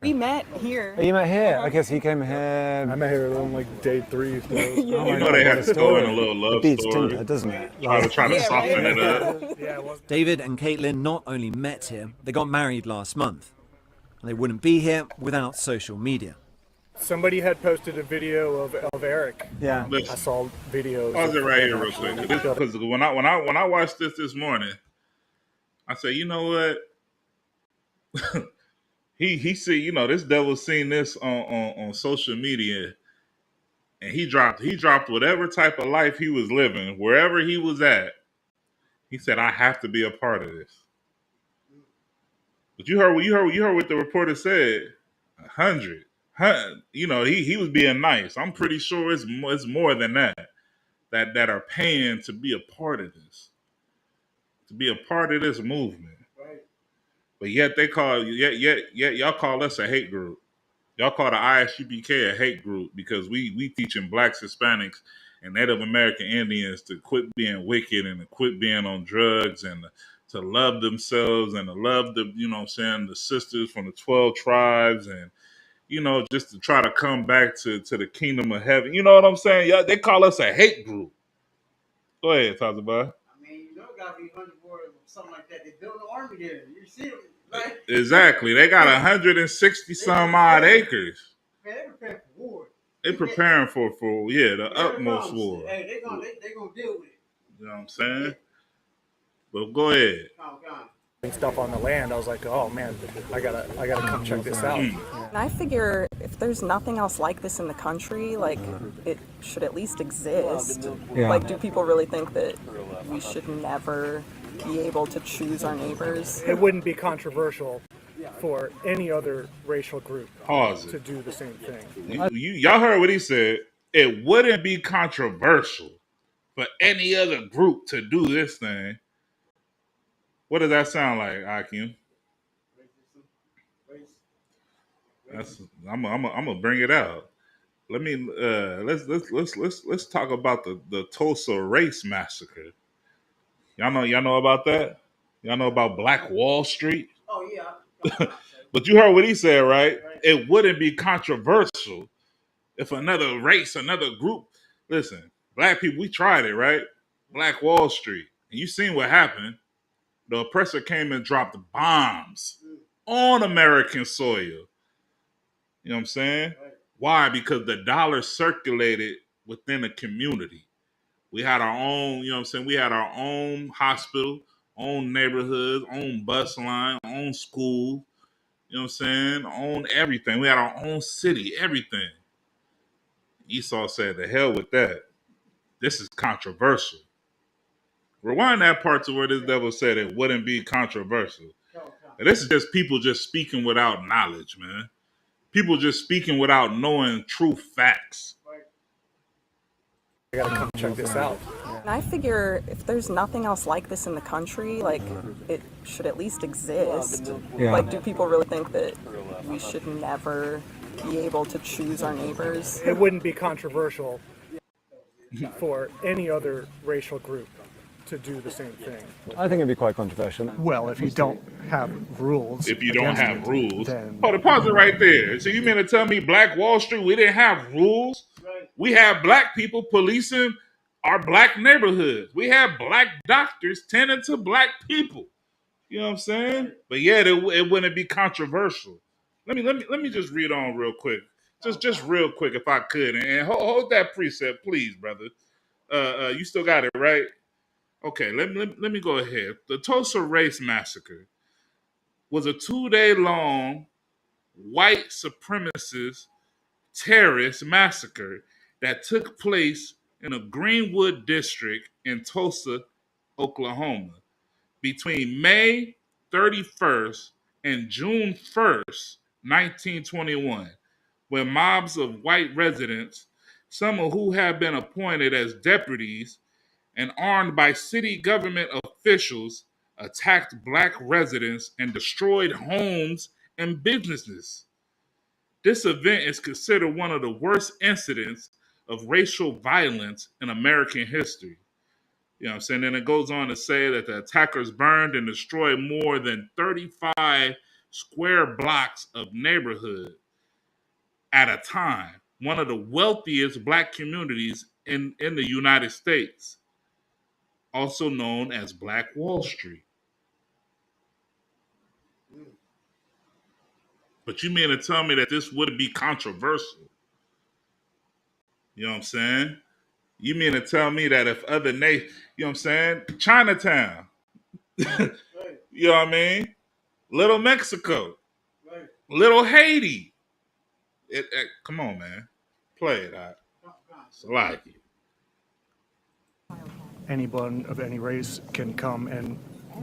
We met here. Oh, you met here? I guess he came here. I met here on like day 3. So. They had to go in a little love beats story. Tinder, doesn't it? Try to soften it up. David and Caitlin not only met here, they got married last month. And they wouldn't be here without social media. Somebody had posted a video of Eric. Yeah. I saw videos. Pause it right here real quick. Because when I watched this morning, I said, you know what? he see, this devil seen this on social media, and he dropped whatever type of life he was living, wherever he was at. He said, I have to be a part of this. But you heard what the reporter said. 100. He was being nice. I'm pretty sure it's more than that are paying to be a part of this, to be a part of this movement. Right. But yet y'all call us a hate group. Y'all call the ISUPK a hate group because we teaching blacks, Hispanics, and Native American Indians to quit being wicked and to quit being on drugs and to love themselves and to love the sisters from the 12 tribes and just to try to come back to the kingdom of heaven. You know what I'm saying? Yeah, they call us a hate group. Go ahead, Tazaba. I mean, it got to be 100 or something like that. They built an army there. You see them, right? Exactly. They got 160 some odd acres. Man, they preparing for war. They preparing for the utmost war. Hey, they gonna deal with it. You know what I'm saying? But go ahead. stuff on the land, I was like, oh man, I gotta come check this out. And I figure if there's nothing else like this in the country, like it should at least exist. Yeah. Like, do people really think that we should never be able to choose our neighbors? It wouldn't be controversial for any other racial group to do the same thing. Y'all heard what he said. It wouldn't be controversial for any other group to do this thing. What does that sound like, Akim? I'm gonna bring it out. Let me let's talk about the Tulsa race massacre. Y'all know about that? Y'all know about Black Wall Street? Oh yeah. But you heard what he said, right? It wouldn't be controversial if another race, another group. Listen, black people, we tried it, right? Black Wall Street, and you seen what happened. The oppressor came and dropped bombs on American soil. You know what I'm saying? Why? Because the dollar circulated within the community. We had our own, you know what I'm saying? We had our own hospital, own neighborhoods, own bus line, own school, you know what I'm saying? Own everything. We had our own city, everything. Esau said, the hell with that. This is controversial. Rewind that part to where this devil said it wouldn't be controversial. And this is just people just speaking without knowledge, man. People just speaking without knowing true facts. I gotta come check this out. And I figure if there's nothing else like this in the country, like it should at least exist. Yeah. Like, do people really think that we should never be able to choose our neighbors? It wouldn't be controversial for any other racial group to do the same thing. I think it'd be quite controversial. Well, if you don't have rules. If you don't have rules. Then... Pause it right there. So you mean to tell me Black Wall Street, we didn't have rules? We had black people policing our black neighborhoods. We had black doctors tending to black people. You know what I'm saying? But yeah, it wouldn't be controversial. Let me just read on real quick. Just real quick if I could. And hold that precept, please, brother. You still got it, right? Okay, let me go ahead. The Tulsa Race Massacre was a 2-day long white supremacist terrorist massacre that took place in a Greenwood district in Tulsa, Oklahoma, between May 31st and June 1st, 1921, when mobs of white residents, some of who had been appointed as deputies and armed by city government officials, attacked black residents and destroyed homes and businesses. This event is considered one of the worst incidents of racial violence in American history. You know what I'm saying? And it goes on to say that the attackers burned and destroyed more than 35 square blocks of neighborhood at a time. One of the wealthiest black communities in the United States, also known as Black Wall Street. But you mean to tell me that this wouldn't be controversial? You know what I'm saying? You mean to tell me that if other nations, you know what I'm saying? Chinatown. You know what I mean? Little Mexico. Little Haiti. Come on, man. Play it out. It's like it. Anyone of any race can come and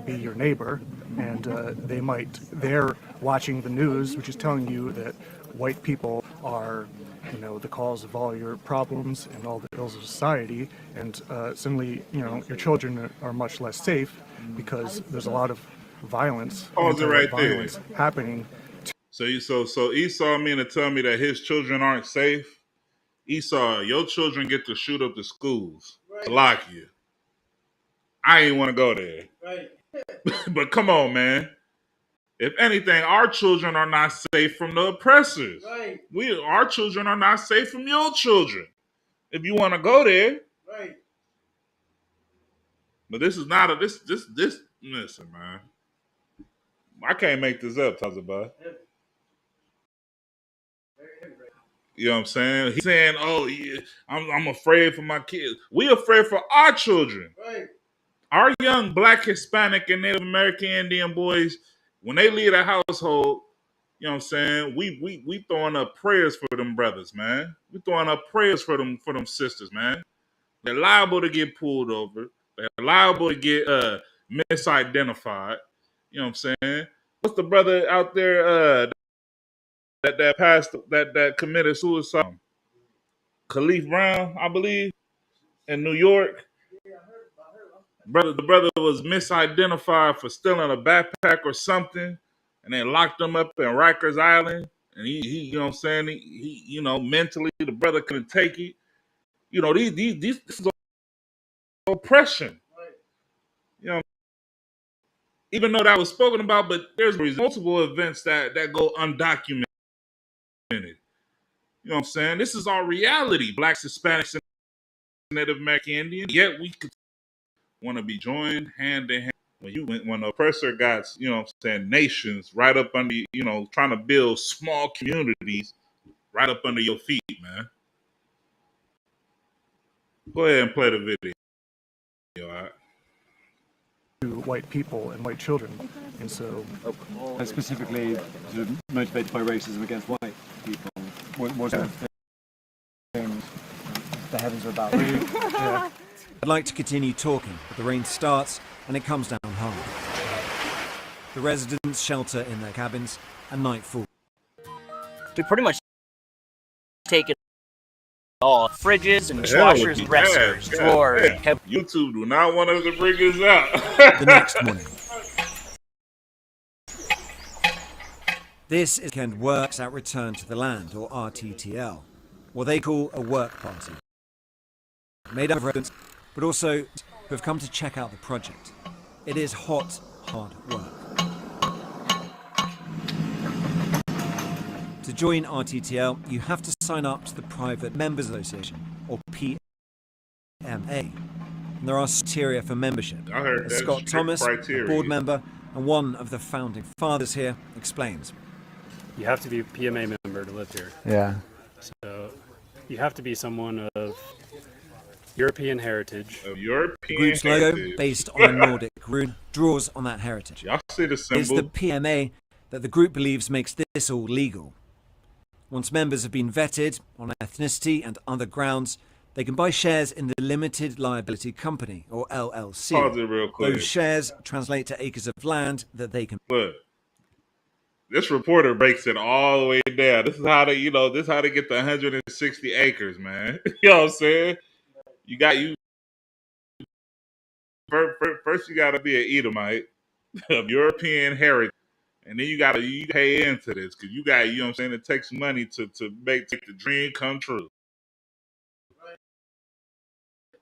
be your neighbor, and they're watching the news, which is telling you that white people are, the cause of all your problems and all the ills of society, and suddenly, your children are much less safe because there's a lot of violence, violence happening. So Esau mean to tell me that his children aren't safe? Esau, your children get to shoot up the schools. Right. Lock you. I ain't want to go there. Right. But come on, man. If anything, our children are not safe from the oppressors. Right. Our children are not safe from your children. If you want to go there. Right. But this is not this. Listen, man. I can't make this up, Tazaba. You know what I'm saying? He's saying, "Oh, yeah, I'm afraid for my kids. We afraid for our children. Right. Our young Black, Hispanic, and Native American Indian boys, when they leave a household, you know what I'm saying, we throwing up prayers for them brothers, man. We throwing up prayers for them sisters, man. They're liable to get pulled over. They're liable to get misidentified. You know what I'm saying? What's the brother out there that passed that committed suicide? Khalif Brown, I believe, in New York. The brother was misidentified for stealing a backpack or something, and they locked him up in Rikers Island. And he you know what I'm saying, he you know, mentally the brother couldn't take it. You know, this is oppression. You know, even though that was spoken about, but there's multiple events that go undocumented. You know what I'm saying? This is our reality, Blacks, Hispanics, and Native American Indians. Yet we could want to be joined hand in hand. When the oppressor got, you know what I'm saying, nations right up under, you know, trying to build small communities right up under your feet, man. Go ahead and play the video. All right. To white people and white children, and so specifically sort of motivated by racism against white people. What sort of things the heavens are about? Yeah. I'd like to continue talking, but the rain starts and it comes down hard. The residents shelter in their cabins and night falls. We pretty much take it all. Fridges and dishwashers, dressers, drawers. Hey, YouTube do not want us to bring this out. The next morning. This is Weekend Works at Return to the Land, or RTTL, what they call a work party. Made up of residents, but also who have come to check out the project. It is hot, hard work. To join RTTL, you have to sign up to the Private Members Association, or PMA. And there are criteria for membership. I heard that. Scott Thomas, a board member and one of the founding fathers here, explains. You have to be a PMA member to live here. Yeah. So you have to be someone of European heritage. Of European the group's heritage. Logo, based on a Nordic rune, draws on that heritage. Y'all see the symbol? It's the PMA that the group believes makes this all legal. Once members have been vetted on ethnicity and other grounds, they can buy shares in the Limited Liability Company, or LLC. Pause it real quick. Those shares translate to acres of land that they can... Look, this reporter breaks it all the way down. This is how they, you know, this is how they get the 160 acres, man. You know what I'm saying? First you got to be an Edomite of European heritage. And then you pay into this because you know what I'm saying, it takes money to make the dream come true.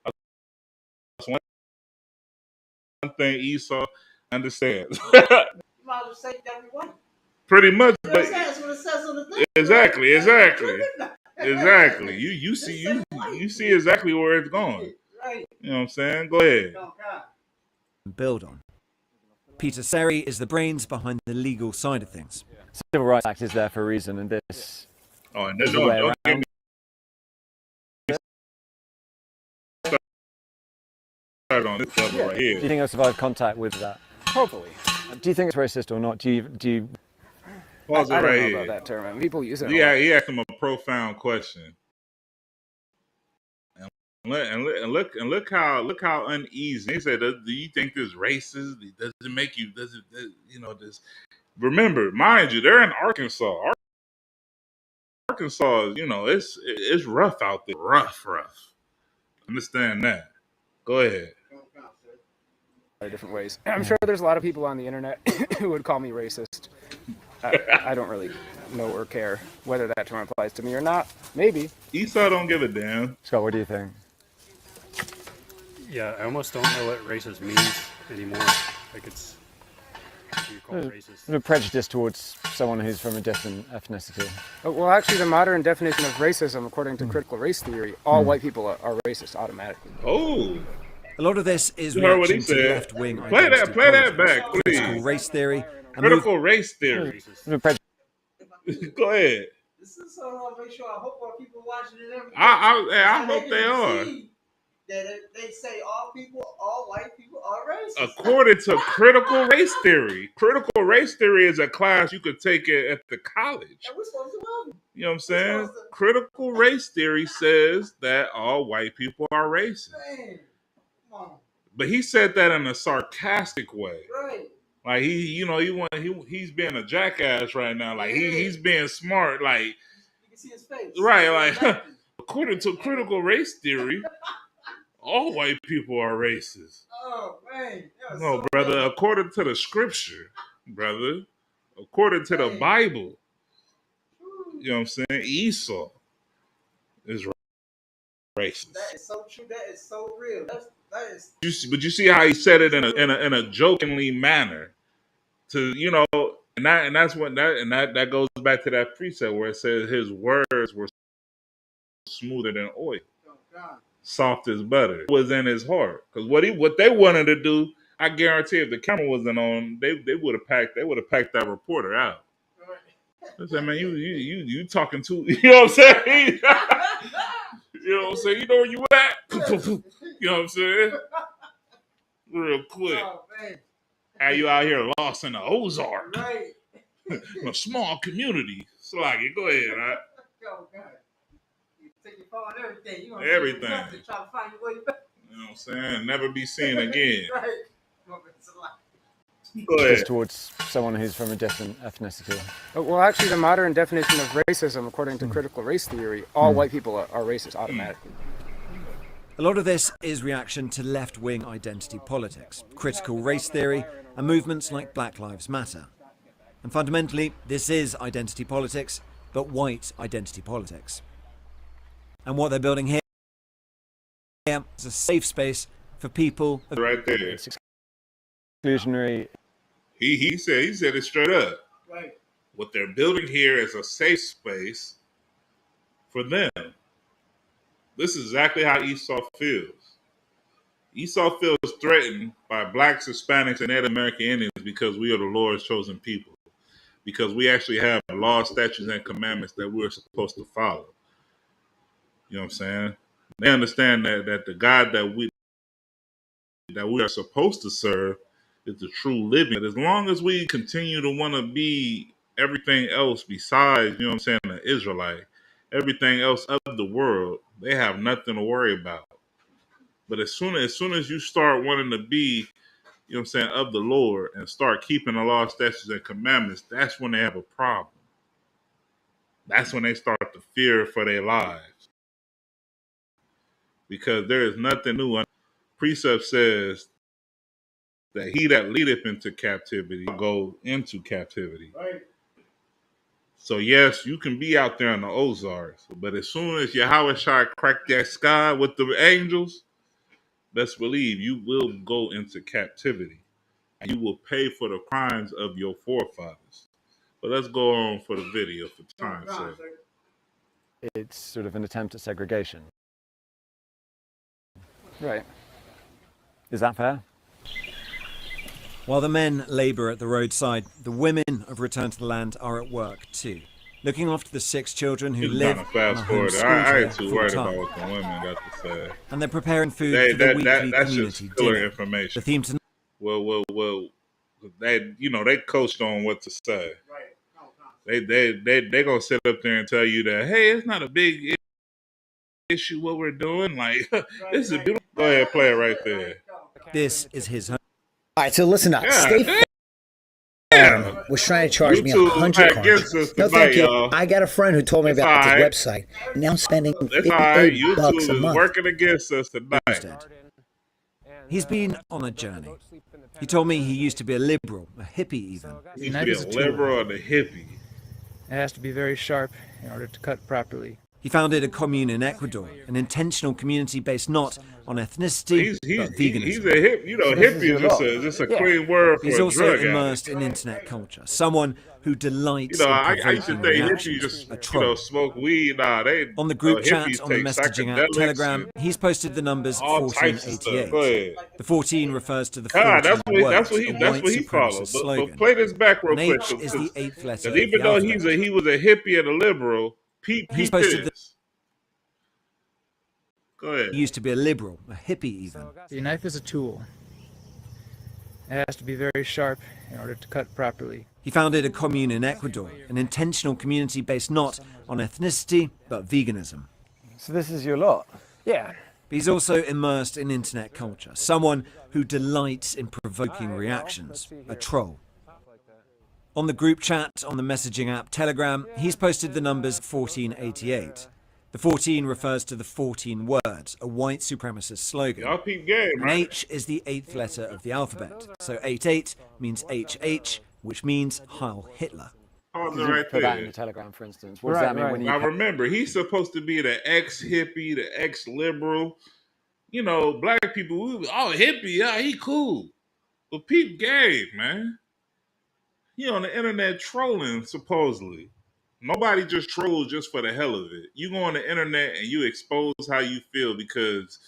That's one thing Esau understands. You might as well say that we want. Pretty much, You know but that's what it says on the thing. exactly. You see exactly where it's going. Right. You know what I'm saying? Go ahead. Build on. Peter Seri is the brains behind the legal side of things. Civil Rights Act is there for a reason, and this. Oh, and there's no get me. On this level right here. Do you think I'll survive contact with that? Hopefully. Do you think it's racist or not? Do you? Pause it I don't right know here. about that term. I mean, people use it. Yeah, he asked him a profound question. And look how uneasy. He said, "Do you think this racist? Does it make you? Does it? You know this? Remember, mind you, they're in Arkansas. Arkansas, you know, it's rough out there. Rough. Understand that. Go ahead. Different ways. I'm sure there's a lot of people on the internet who would call me racist. I don't really know or care whether that term applies to me or not. Maybe. Esau don't give a damn. Scott, what do you think? Yeah, I almost don't know what racist means anymore. Like it's you call it racist. A prejudice towards someone who's from a different ethnicity. Well, actually, the modern definition of racism, according to critical race theory, all white people are racist automatically. Oh. A lot of this is You heard what reaction he to said. left-wing Play identity that politics, back, please. critical race theory. and Critical race theory. Go ahead. This is so make sure I hope our people watching it. I hope they are. that they say all white people are racist. According to critical race theory. Critical race theory is a class you could take at the college. And we're supposed to love them. You know what I'm saying? Critical race theory says that all white people are racist. Man, come on. But he said that in a sarcastic way. Right. Like he's being a jackass right now. Like he's being smart. Like you can see his face. Right. Like according to critical race theory, all white people are racist. Oh man. No, brother. According to the scripture, brother. According to the Bible, you know what I'm saying? Esau is racist. That is so true. That is so real. That is. But you see how he said it in a jokingly manner, to and that's what that goes back to that precept where it says his words were smoother than oil, soft as butter. It was in his heart, because what they wanted to do, I guarantee, if the camera wasn't on, they would have packed that reporter out. I said, man, you talking too, you know what I'm saying? You know what I'm saying? You know where you at? You know what I'm saying? Real quick. Oh, man. How you out here lost in the Ozark? Right. In a small community. So like, go ahead, right? Oh, God. You take your phone and everything. You Everything. Try to find your way back. You know what I'm saying? Never be seen again. Right. Go ahead. Towards someone who's from a different ethnicity. Well, actually, the modern definition of racism, according to critical race theory, all white people are racist automatically. A lot of this is reaction to left-wing identity politics, critical race theory, and movements like Black Lives Matter. And fundamentally, this is identity politics, but white identity politics. And what they're building here is a safe space for people of right there. Exclusionary. He said it straight up. Right. What they're building here is a safe space for them. This is exactly how Esau feels. Esau feels threatened by blacks, Hispanics, and Native American Indians because we are the Lord's chosen people. Because we actually have laws, statutes, and commandments that we're supposed to follow. You know what I'm saying? They understand that the God that we are supposed to serve is the true living. As long as we continue to want to be everything else besides, you know what I'm saying, an Israelite, everything else of the world, they have nothing to worry about. But as soon as you start wanting to be, you know what I'm saying, of the Lord and start keeping the law, statutes, and commandments, that's when they have a problem. That's when they start to fear for their lives. Because there is nothing new. Precept says that he that leadeth into captivity go into captivity. Right. So yes, you can be out there in the Ozarks, but as soon as Yahweh Shai crack that sky with the angels, best believe you will go into captivity. And you will pay for the crimes of your forefathers. But let's go on for the video for time's sake. It's sort of an attempt at segregation. Right. Is that fair? While the men labour at the roadside, the women of Return to the Land are at work too, looking after the 6 children who live fast on a forward. homeschool I ain't too worried full-time. about what the women got to say. And they're preparing food for the weekly that's community just filler dinner. information. The theme tonight. Well, they coached on what to say. Right. They gonna sit up there and tell you that, hey, it's not a big issue what we're doing. Like this is a beautiful. Go ahead, play it right there. This is his home. All right, so listen up. Yeah, State Farm was trying to charge me YouTube 100 against cards. us No, tonight, thank you. y'all. I got a friend who told me It's about all this right. website. Now I'm spending That's all right. $58 YouTube a is month. working against us tonight. Instead. He's been on a journey. He told me he used to be a liberal, a hippie even. He used to be a liberal and a hippie. It has to be very sharp in order to cut properly. He founded a commune in Ecuador, an intentional community based not on ethnicity, but veganism. He's a hippie is just a clean word for He's a also drug immersed addict. in internet culture, someone who delights I in used to provoking think reactions, hippies just, a troll. smoke weed. Nah, they On the group chat, hippies on the take messaging app psychedelics Telegram, and he's posted the numbers all types of stuff. 1488. Go ahead. The 14 refers to the God, 14 that's words, what he a white follows. supremacist But slogan. play this back real And quick. H is the 8th letter Because of even the though alphabet. he was a hippie and a liberal, peep He's posted this. Go ahead. He used to be a liberal, a hippie even. The knife is a tool. It has to be very sharp in order to cut properly. He founded a commune in Ecuador, an intentional community based not on ethnicity, but veganism. So this is your lot? Yeah. But he's also immersed in internet culture, someone who delights in provoking reactions, a troll. On the group chat on the messaging app Telegram, he's posted the numbers 1488. The 14 refers to the 14 words, a white supremacist slogan. Y'all peep game, And right? H is the 8th letter of the alphabet. So 88 means HH, which means Heil Hitler. Pause it You right put that in there. the Telegram, for instance. What does that mean when you... Now remember, he's supposed to be the ex-hippie, the ex-liberal. You know, black people, hippie, yeah, he cool. But peep game, man. He on the internet trolling, supposedly. Nobody just trolls just for the hell of it. You go on the internet and you expose how you feel because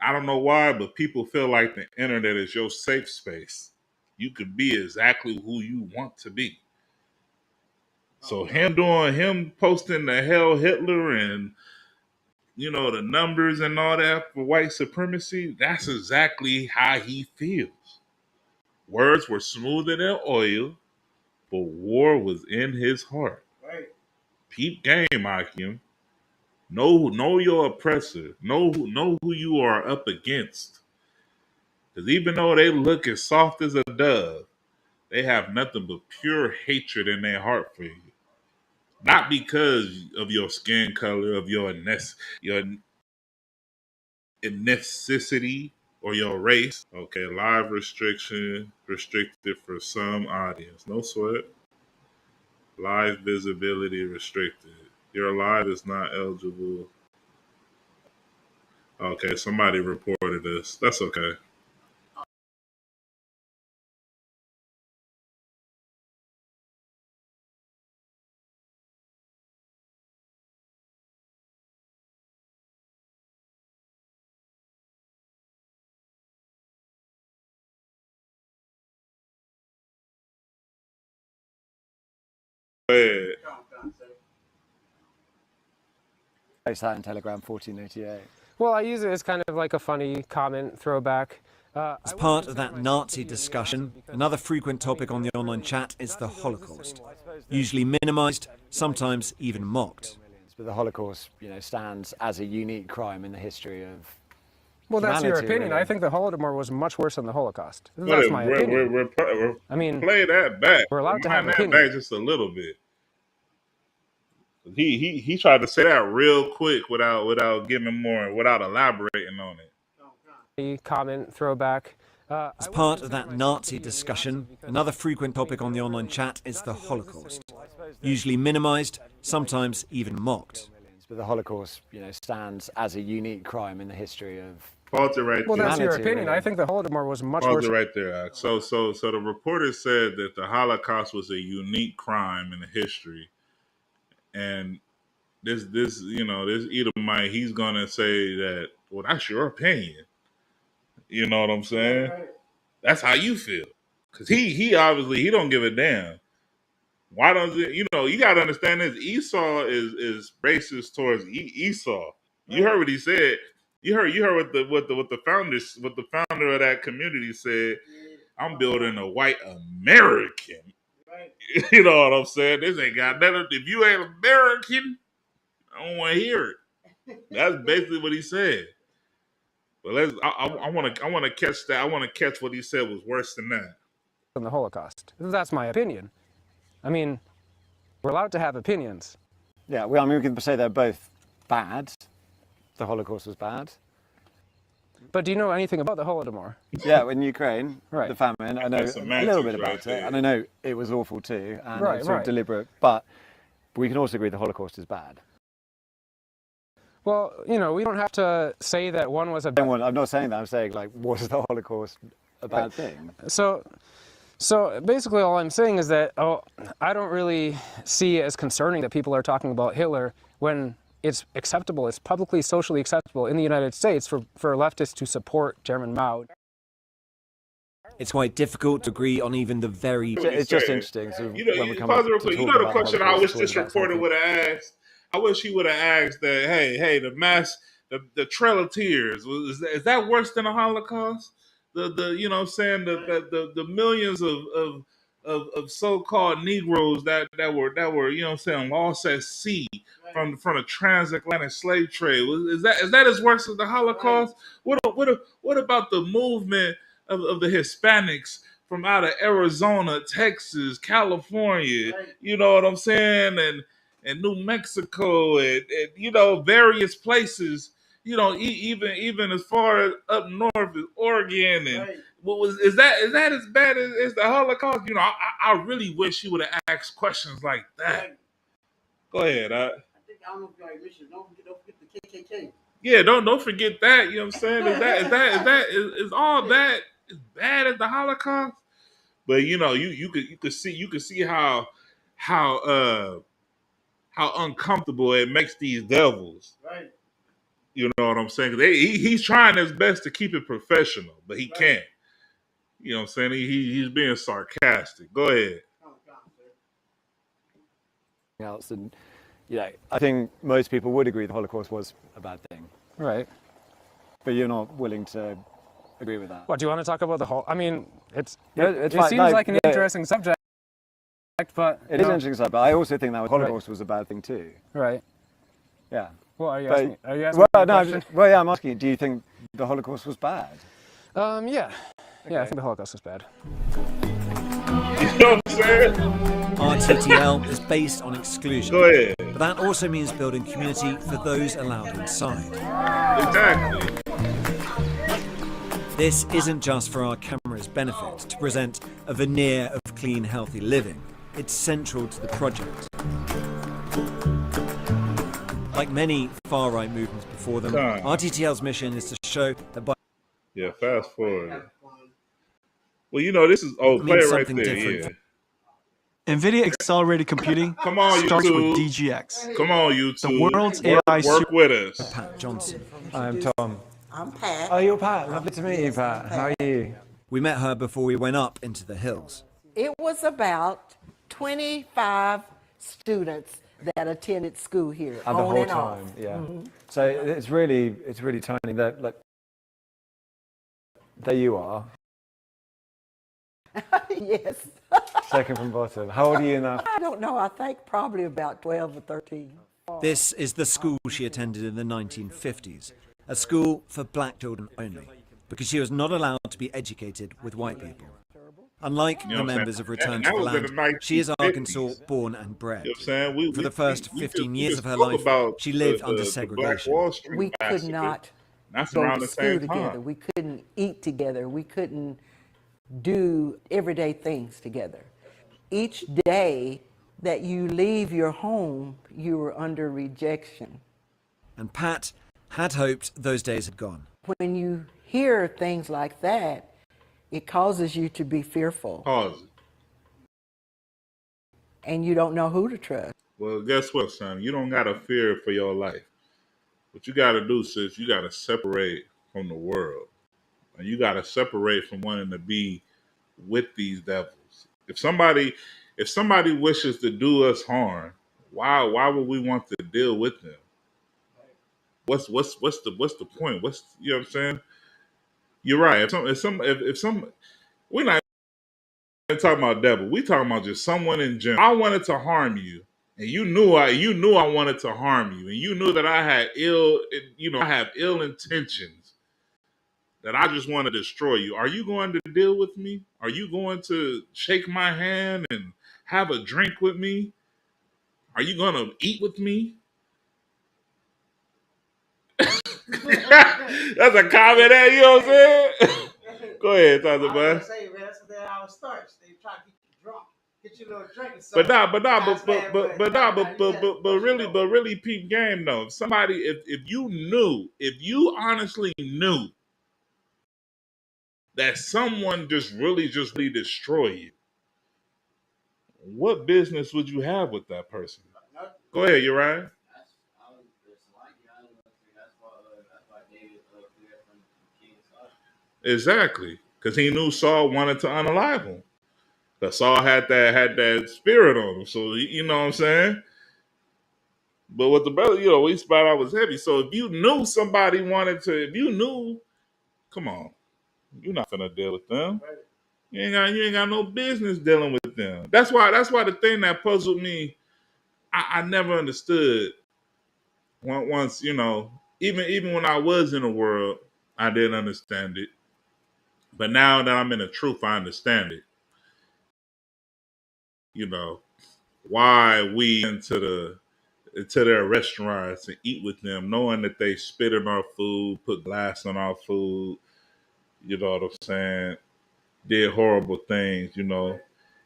I don't know why, but people feel like the internet is your safe space. You could be exactly who you want to be. So him posting the hell Hitler and the numbers and all that for white supremacy, that's exactly how he feels. Words were smoother than oil, but war was in his heart. Right. Peep game, Akim. Know your oppressor. Know who you are up against. Because even though they look as soft as a dove, they have nothing but pure hatred in their heart for you. Not because of your skin color, of your ethnicity, or your race. Okay, live restriction, restricted for some audience. No sweat. Live visibility restricted. Your live is not eligible. Okay, somebody reported this. That's okay. Go ahead. Post that in Telegram 1488. Well, I use it as kind of like a funny comment, throwback. As part of that Nazi discussion, another frequent topic on the online chat is the Holocaust. Usually minimized, sometimes even mocked. But the Holocaust, stands as a unique crime in the history of Well, that's your humanity, opinion. really. I think the Holodomor was much worse than the Holocaust. That's my opinion. I mean, play that back. We're allowed to have Rewind that opinion. back just a little bit. He tried to say that real quick without giving more, without elaborating on it. Comment, throwback. As part of that Nazi discussion, another frequent topic on the online chat is the Holocaust. Usually minimized, sometimes even mocked. But the Holocaust, stands as a unique crime in the history of Pause it right Well, there. that's your opinion. I think the Holodomor was much Pause worse. it right there. Alex. So the reporter said that the Holocaust was a unique crime in the history, and this Edomite, he's gonna say that. Well, that's your opinion. You know what I'm saying? That's how you feel, because he obviously he don't give a damn. Why don't you got to understand this? Esau is racist towards Esau. You heard what he said. You heard what the founder of that community said. I'm building a white American. You know what I'm saying? This ain't got nothing. If you ain't American, I don't want to hear it. That's basically what he said. But I want to catch that. I want to catch what he said was worse than that. Than the Holocaust. That's my opinion. I mean, we're allowed to have opinions. Yeah, well, we can say they're both bad. The Holocaust was bad. But do you know anything about the Holodomor? Yeah, in Ukraine, Right. the famine, I know That's a semantics little bit right about there. it, and I know it was awful too, and Right, it's sort of right. deliberate, but we can also agree the Holocaust is bad. Well, we don't have to say that one was a bad... I'm not saying that, I'm saying, was the Holocaust a bad thing? So basically all I'm saying is that I don't really see it as concerning that people are talking about Hitler when it's acceptable, it's publicly, socially acceptable in the United States for leftists to support Chairman Mao. It's quite difficult to agree on even the very... It's just interesting. So when we come pause up it real to quick. You talk know the about question I Holocaust, wish it's this always about reporter something. would have asked? I wish he would have asked that, hey, the the Trail of Tears. Is that worse than the Holocaust? The you know what I'm saying, the millions of so-called Negroes that were you know what I'm saying, lost at sea from the transatlantic slave trade. Is that as worse as the Holocaust? What about the movement of the Hispanics from out of Arizona, Texas, California? You know what I'm saying, and New Mexico, and you know, various places. You know, even as far up north as Oregon, and is that as bad as the Holocaust? You know, I really wish he would have asked questions like that. Go ahead. I don't know if y'all mentioned. Don't forget the KKK. Yeah, don't forget that. You know what I'm saying? Is all that as bad as the Holocaust? But you know, you could see how uncomfortable it makes these devils. Right. You know what I'm saying? He's trying his best to keep it professional, but he can't. You know what I'm saying? He's being sarcastic. Go ahead. Else, and you know, I think most people would agree the Holocaust was a bad thing. Right. But you're not willing to agree with that. What, do you want to talk about the whole? I mean, it seems seems like an interesting subject, but it is an interesting subject. But I also think that the Holocaust was a bad thing too. Right. Yeah. Well, are you asking? Are you asking? Yeah, I'm asking you. Do you think the Holocaust was bad? Yeah. Okay. Yeah, I think the Holocaust was bad. You know what I'm saying? RTTL is based on exclusion. Go ahead. But that also means building community for those allowed inside. Exactly. This isn't just for our camera's benefit to present a veneer of clean, healthy living. It's central to the project. Like many far-right movements before them, RTTL's mission is to show that by... Yeah, fast forward. Well, you know, this is... Oh, play it right there, yeah. NVIDIA accelerated computing starts with DGX. Come on, YouTube. The world's AI work with us. Pat Johnson. I'm Tom. I'm Pat. Oh, you're Pat. Lovely to meet you, Pat. How are you? We met her before we went up into the hills. It was about 25 students that attended school here. And the whole time, yeah. Mm-hmm. So it's really tiny. That there you are. Yes. Second from bottom. How old are you now? I don't know. I think probably about 12 or 13. This is the school she attended in the 1950s, a school for black children only, because she was not allowed to be educated with white people. Unlike the members of Return to the Land, she is Arkansas born and bred. You know what I'm saying? For the first 15 years of her life, she lived under segregation. We could not go to school together. We couldn't eat together. We couldn't do everyday things together. Each day that you leave your home, you were under rejection. And Pat had hoped those days had gone. When you hear things like that, it causes you to be fearful. Pause it. And you don't know who to trust. Well, guess what, son? You don't got to fear for your life. What you got to do, sis, you got to separate from the world. And you got to separate from wanting to be with these devils. If somebody wishes to do us harm, why would we want to deal with them? What's the point? You know what I'm saying? You're right. If some we're not talking about devil. We talking about just someone in general. I wanted to harm you, and you knew I wanted to harm you, and you knew that I had ill intentions. That I just want to destroy you. Are you going to deal with me? Are you going to shake my hand and have a drink with me? Are you going to eat with me? That's a comment there, you know what I'm saying? Go ahead, Dr. Bud. I was say, man, that's what how it starts. They try to get you drunk, get you a little drink or something. But really, peep game though. If you honestly knew that someone just really destroy you, what business would you have with that person? Go ahead, you're right. Exactly, because he knew Saul wanted to unalive him. But Saul had that spirit on him, so you know what I'm saying. But what the brother, we spot out was heavy. So if you knew somebody wanted to, if you knew, come on, you're not gonna deal with them. You ain't got no business dealing with them. That's why the thing that puzzled me, I never understood. Once even when I was in the world, I didn't understand it. But now that I'm in the truth, I understand it. Why we into their restaurants and eat with them, knowing that they spit in our food, put glass on our food, you know what I'm saying, did horrible things, And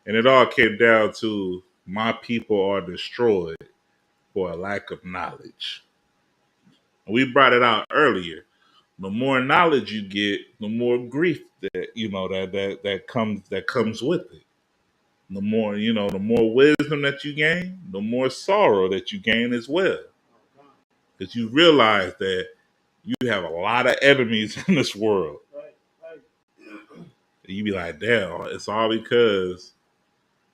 it all came down to my people are destroyed for a lack of knowledge. We brought it out earlier. The more knowledge you get, the more grief that comes with it. The more wisdom that you gain, the more sorrow that you gain as well. Because you realize that you have a lot of enemies in this world. And you be like, damn, it's all because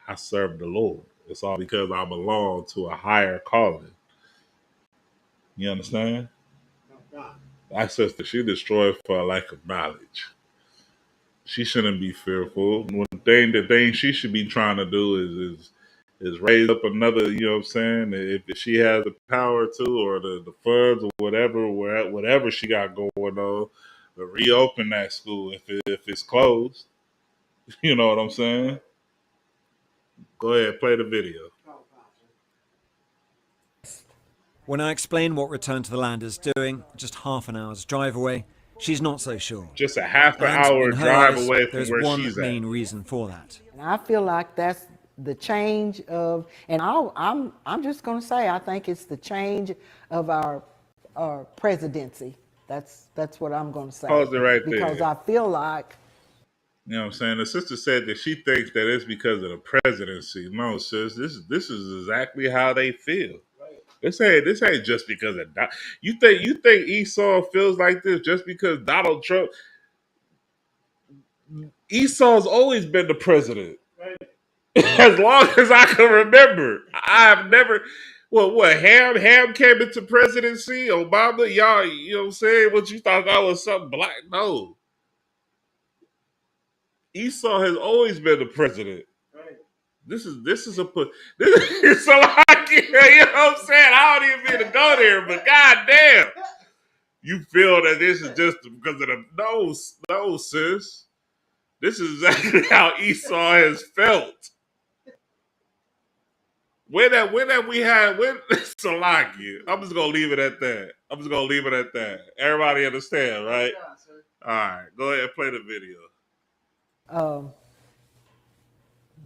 I serve the Lord. It's all because I belong to a higher calling. You understand? My sister, she destroyed for a lack of knowledge. She shouldn't be fearful. The thing she should be trying to do is raise up another, you know what I'm saying? If she has the power to, or the funds, or whatever she got going on, to reopen that school if it's closed. You know what I'm saying? Go ahead, play the video. When I explain what Return to the Land is doing, just half an hour's drive away, she's not so sure. Just a half an hour drive away from where she's at. There's one main reason for that. And I feel like that's the change of, and I'm just going to say, I think it's the change of our presidency. That's what I'm going to say. Pause it right there. Because I feel like, you know what I'm saying? The sister said that she thinks that it's because of the presidency. No, sis, this is exactly how they feel. This ain't just because of you think Esau feels like this just because Donald Trump. Esau's always been the president. As long as I can remember. I've never Ham came into presidency, Obama, y'all, you know what I'm saying? What you thought that was something black? No. Esau has always been the president. This is so like, you know what I'm saying? I don't even mean to go there, but goddamn, you feel that this is just because of the no, sis. This is exactly how Esau has felt. When Salaki, I'm just gonna leave it at that. Everybody understand, right? All right, go ahead and play the video.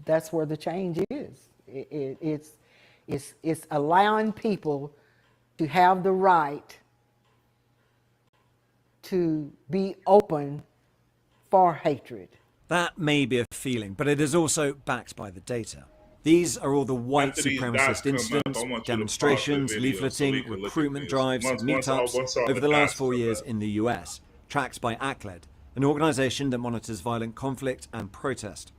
that's where the change is. It's allowing people to have the right to be open for hatred. That may be a feeling, but it is also backed by the data. These are all the white supremacist incidents, demonstrations, leafleting, recruitment drives, meetups over the last 4 years in the US, tracked by ACLED, an organization that monitors violent conflict and protest.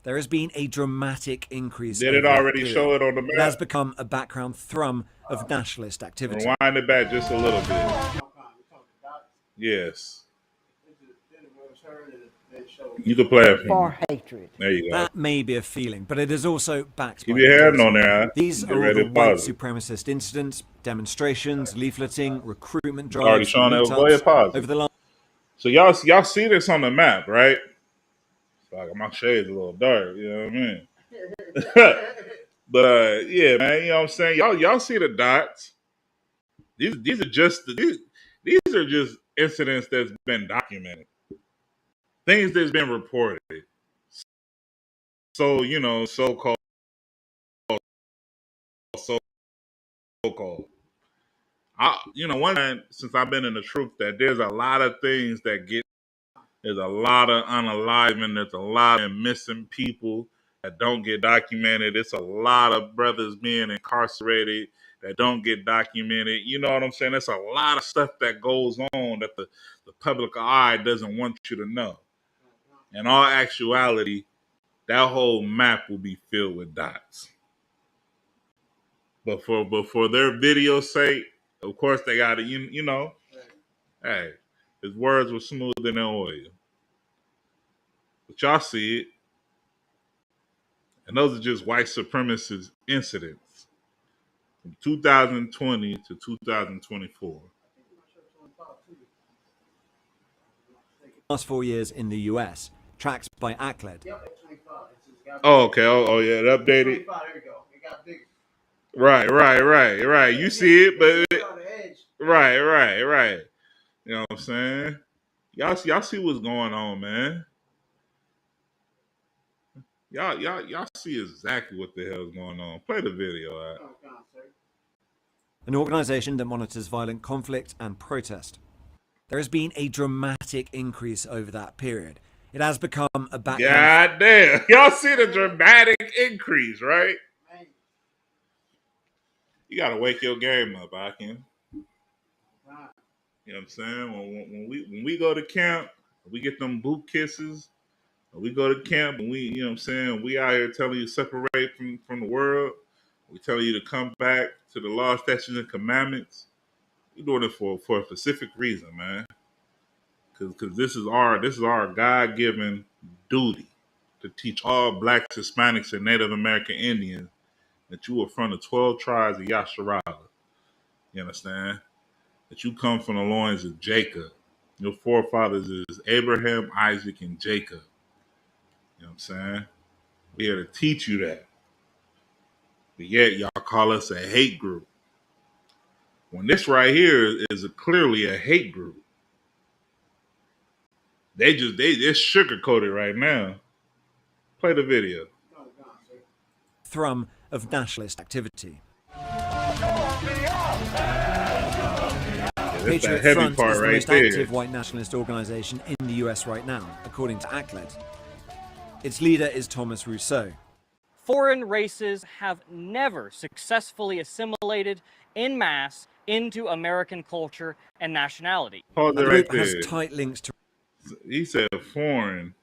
There has been a dramatic increase. Did it already show it on the map? It has become a background thrum of nationalist activity. Rewind it back just a little bit. Yes. You can play it for hatred. There you go. That may be a feeling, but it is also backed by your hand on there. These are all the white supremacist incidents, demonstrations, leafleting, recruitment drives. Already showing that. Go ahead, pause. Over the last. So y'all see this on the map, right? It's like my shade's a little dark, you know what I mean? But yeah, man, you know what I'm saying? Y'all see the dots. These are just incidents that's been documented. Things that's been reported. So, so-called. One thing since I've been in the truth that there's a lot of things there's a lot of unalivement, there's a lot of missing people that don't get documented. It's a lot of brothers being incarcerated that don't get documented. You know what I'm saying? There's a lot of stuff that goes on that the public eye doesn't want you to know. In all actuality, that whole map will be filled with dots. But for their video's sake, of course they got to you know, hey, his words were smoother than oil. But y'all see it, and those are just white supremacist incidents from 2020 to 2024. Last 4 years in the US, tracked by ACLED. Oh, okay. Oh, yeah. It updated. There we go. It got bigger. Right. You see it, but right. You know what I'm saying? Y'all see what's going on, man. Y'all see exactly what the hell's going on. Play the video out. An organization that monitors violent conflict and protest. There has been a dramatic increase over that period. It has become a background. God damn. Y'all see the dramatic increase, right? You gotta wake your game up, Akin. You know what I'm saying? When we go to camp, we get them boot kisses. We go to camp and you know what I'm saying, we out here telling you to separate from the world. We tell you to come back to the law, statutes, and commandments. We're doing it for a specific reason, man. Because this is our God-given duty to teach all blacks, Hispanics, and Native American Indians that you are from the 12 tribes of Yasharala. You understand? That you come from the loins of Jacob. Your forefathers is Abraham, Isaac, and Jacob. You know what I'm saying? We're here to teach you that. But yet y'all call us a hate group. When this right here is clearly a hate group. They're sugarcoated right now. Play the video. Thrum of nationalist activity. Patriot Front is the most active white nationalist organization in the US right now, according to ACLED. Its leader is Thomas Rousseau. Foreign races have never successfully assimilated en masse into American culture and nationality. Pause it right there. Has tight links to. He said foreign.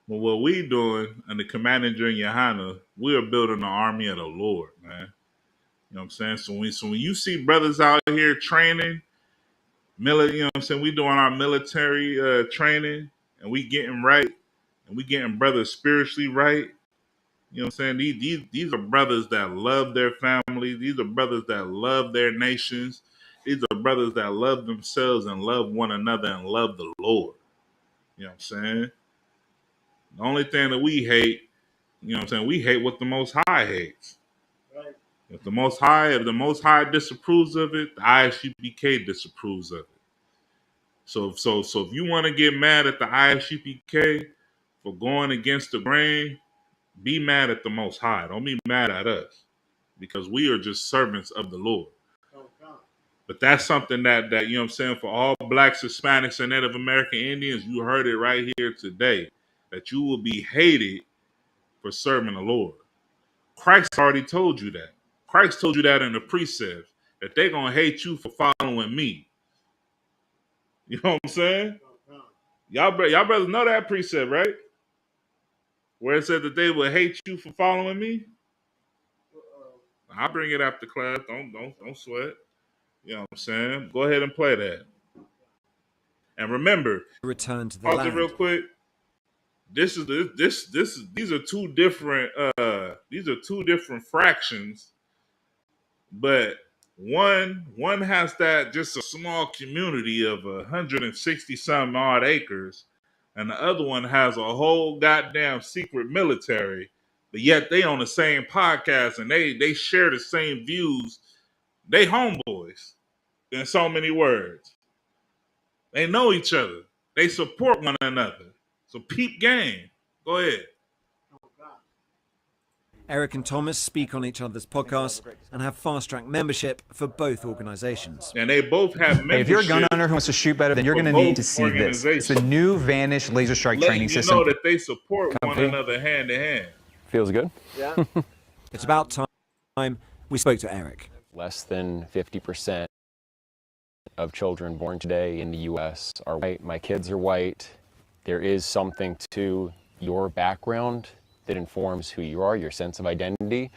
Well, what we doing under Commander in Johanna, we are building the army of the Lord, man. You know what I'm saying? So when you see brothers out here training, you know what I'm saying, we doing our military training, and we getting right, and we getting brothers spiritually right. You know what I'm saying? These are brothers that love their families. These are brothers that love their nations. These are brothers that love themselves and love one another and love the Lord. You know what I'm saying? The only thing that we hate, you know what I'm saying, we hate what the Most High hates. Right. If the Most High disapproves of it, the ISUPK disapproves of it. So if you want to get mad at the ISUPK for going against the grain, be mad at the Most High. Don't be mad at us, because we are just servants of the Lord. But that's something that you know what I'm saying, for all blacks, Hispanics, and Native American Indians, you heard it right here today, that you will be hated for serving the Lord. Christ already told you that. Christ told you that in the precepts, that they're going to hate you for following me. You know what I'm saying? Y'all brothers know that precept, right? Where it said that they will hate you for following me. I'll bring it after class. Don't sweat. You know what I'm saying? Go ahead and play that. And remember, return to the pause land. It real quick. These are two different fractions, but one has that just a small community of 160 some odd acres, and the other one has a whole goddamn secret military, but yet they on the same podcast and they share the same views. They homeboys, in so many words. They know each other. They support one another. So peep game. Go ahead. Eric and Thomas speak on each other's podcasts and have fast-track membership for both organizations. And they both have membership. Hey, if you're a gun owner who wants to shoot better, then you're going to need to see this. It's the new Vanish laser strike training system. You know that they support one another hand in hand. Feels good. Yeah. It's about time we spoke to Eric. Less than 50% of children born today in the U.S. are white. My kids are white. There is something to your background that informs who you are, your sense of identity.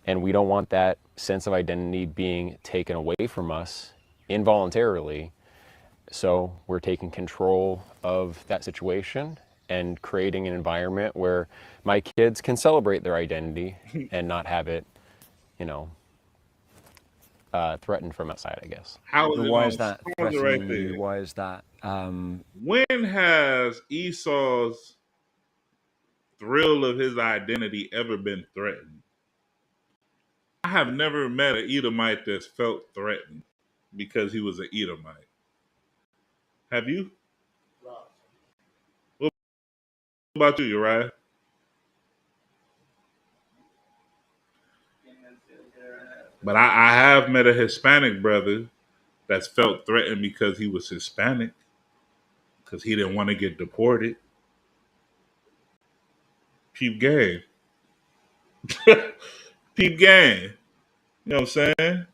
And we don't want that sense of identity being taken away from us involuntarily. So we're taking control of that situation and creating an environment where my kids can celebrate their identity and not have it, you know, threatened from outside, I guess. How is But it why going is that to threatening right you? there? Why is that? When has Esau's thrill of his identity ever been threatened? I have never met an Edomite that's felt threatened because he was an Edomite. Have you? What about you, Uriah? But I have met a Hispanic brother that's felt threatened because he was Hispanic, because he didn't want to get deported. Peep game. Peep game. You know what I'm saying?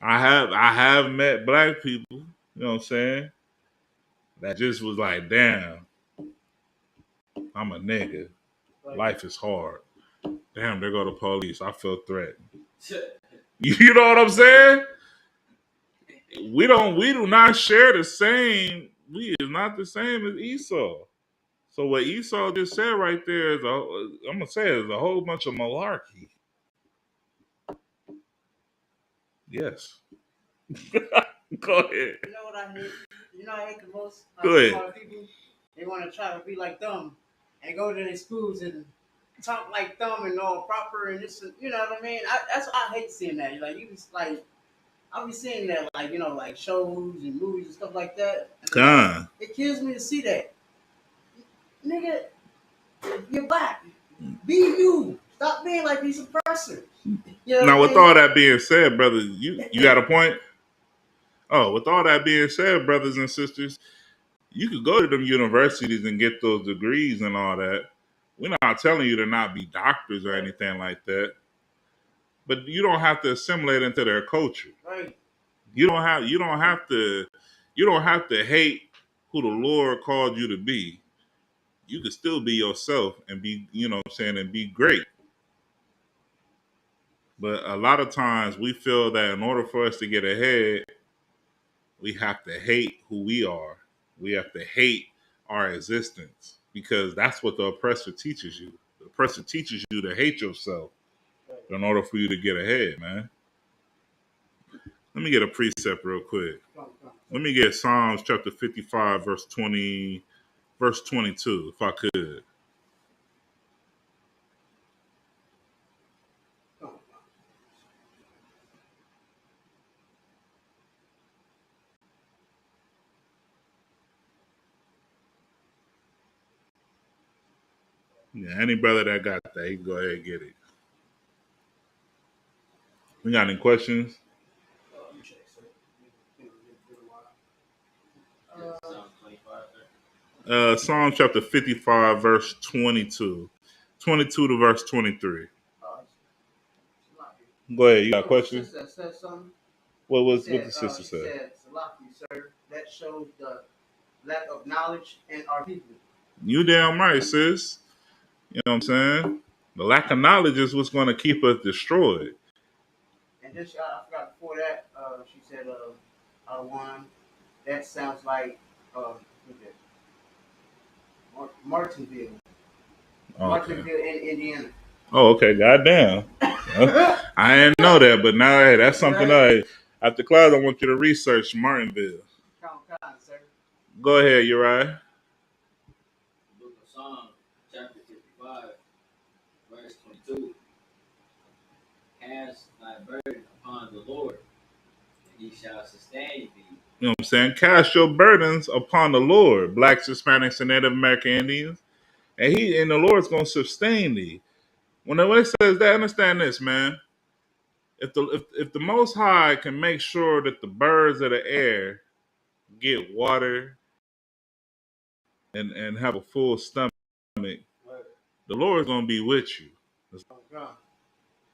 I have met black people, you know what I'm saying, that just was like, damn, I'm a nigga. Life is hard. Damn, there go the police. I feel threatened. You know what I'm saying? We do not share the same. We is not the same as Esau. So what Esau just said right there is I'm gonna say is a whole bunch of malarkey. Yes. Go ahead. You know what I hate? You know what I hate the most? Go ahead. A lot of people, they want to try to be like them and go to their schools and talk like them and all proper and this, you know what I mean? That's I hate seeing that. Like you just like I'll be seeing that like like shows and movies and stuff like that. And it kills me to see that. Nigga, you're black. Be you. Stop being like these oppressors. You know Now, with what I mean? all that being said, brother, you got a point? Oh, with all that being said, brothers and sisters, you could go to them universities and get those degrees and all that. We're not telling you to not be doctors or anything like that. But you don't have to assimilate into their culture. Right. You don't have to hate who the Lord called you to be. You can still be yourself and be, you know what I'm saying, and be great. But a lot of times we feel that in order for us to get ahead, we have to hate who we are. We have to hate our existence because that's what the oppressor teaches you. The oppressor teaches you to hate yourself in order for you to get ahead, man. Let me get a precept real quick. Let me get Psalms chapter 55, verse 22, if I could. Yeah, any brother that got that, he can go ahead and get it. We got any questions? Psalm chapter 55, verse 22. 22 to verse 23. Go ahead, you got questions? Sister said something. What the sister She say? said, Salaki, sir, that shows the lack of knowledge in our people. You damn right, sis. You know what I'm saying? The lack of knowledge is what's going to keep us destroyed. And then I forgot before that, she said, one, that sounds like Martinsville. Okay. Martinsville in Indiana. Oh, okay. Goddamn. I didn't know that, but now hey, that's something after class I want you to research Martinville. Sir. Go ahead, Uriah. Book of Psalms, chapter 55, verse 22. Cast thy burden upon the Lord, and he shall sustain thee. You know what I'm saying? Cast your burdens upon the Lord, blacks, Hispanics, and Native American Indians, and the Lord's gonna sustain thee. When it says that, understand this, man. If the Most High can make sure that the birds of the air get water and have a full stomach, the Lord's gonna be with you.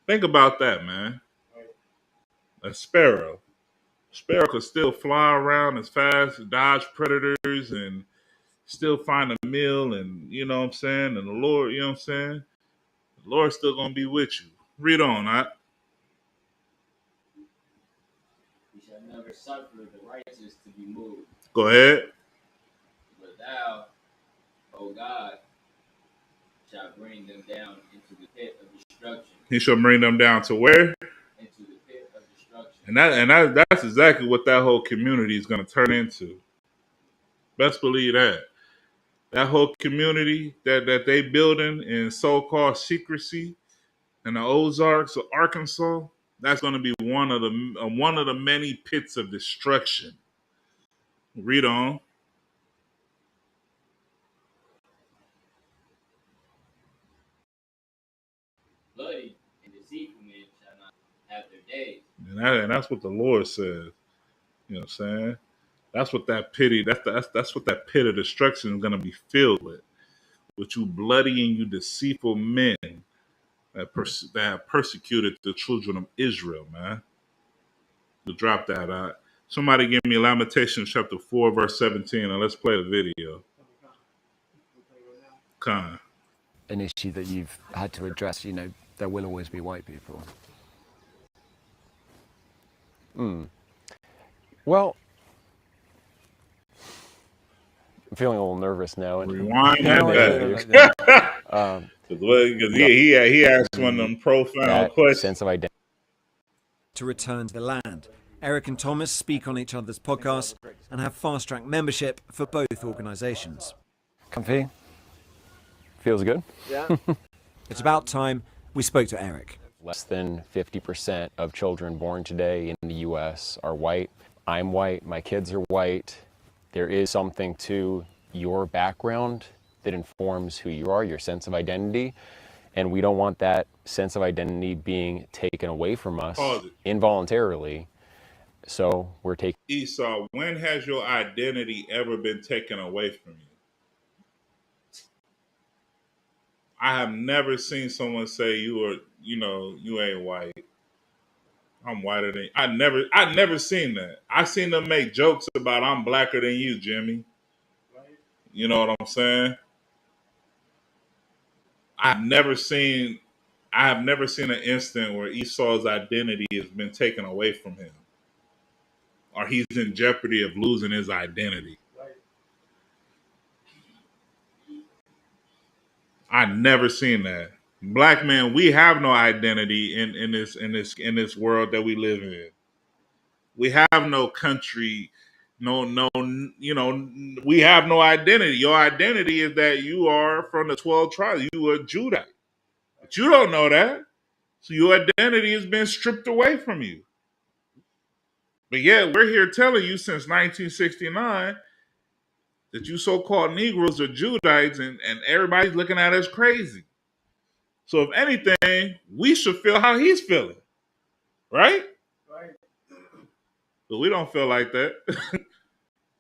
Think about that, man. A sparrow could still fly around as fast, dodge predators, and still find a meal, and you know what I'm saying. And the Lord, you know what I'm saying. The Lord's still gonna be with you. Read on. He shall never suffer the righteous to be moved. Go ahead. But thou, O God, shall bring them down into the pit of destruction. He shall bring them down to where? Into the pit of destruction. And that's exactly what that whole community is going to turn into. Best believe that. That whole community that they building in so-called secrecy in the Ozarks of Arkansas, that's going to be one of the many pits of destruction. Read on. Bloody and deceitful men shall not have their days. And that's what the Lord says. You know what I'm saying? That's what that pity. That's what that pit of destruction is going to be filled with you bloody and you deceitful men that have persecuted the children of Israel, man. To drop that out. Somebody give me Lamentations chapter 4, verse 17, and let's play the video. Con. An issue that you've had to address, you know, there will always be white people. Well, I'm feeling a little nervous now. Rewind that back. Because he asked one of them profound questions. Sense of identity. To return to the land, Eric and Thomas speak on each other's podcasts and have fast-track membership for both organisations. Comfy? Feels good? Yeah. It's about time we spoke to Eric. Less than 50% of children born today in the U.S. are white. I'm white. My kids are white. There is something to your background that informs who you are, your sense of identity. And we don't want that sense of identity being taken away from us involuntarily. So we're taking... Esau, when has your identity ever been taken away from you? I have never seen someone say you ain't white. I'm whiter than you. I never seen that. I seen them make jokes about I'm blacker than you, Jimmy. You know what I'm saying? I have never seen an instant where Esau's identity has been taken away from him, or he's in jeopardy of losing his identity. I never seen that. Black men, we have no identity in this world that we live in. We have no country, we have no identity. Your identity is that you are from the 12 tribes. You are Judite. But you don't know that. So your identity has been stripped away from you. But yet we're here telling you since 1969 that you so-called Negroes are Judites and everybody's looking at us crazy. So if anything, we should feel how he's feeling. Right? Right. But we don't feel like that.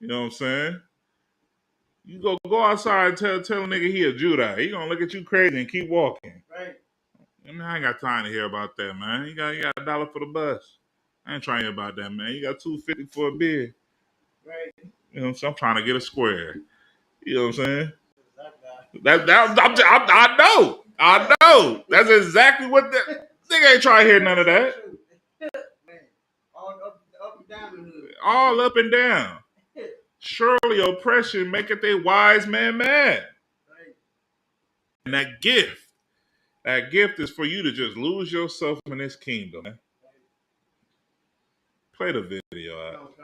You know what I'm saying? You go outside and tell a nigga he a Judite. He gonna look at you crazy and keep walking. Right. I ain't got time to hear about that, man. You got $1 for the bus. I ain't trying to hear about that, man. You got $2.50 for a beer. Right. You know what I'm saying? I'm trying to get a square. You know what I'm saying? I know. That's exactly what the nigga ain't trying to hear none of that. All up and down the hood. All up and down. Surely oppression maketh a wise man mad. Right. And that gift is for you to just lose yourself in this kingdom. Man. Play the video out.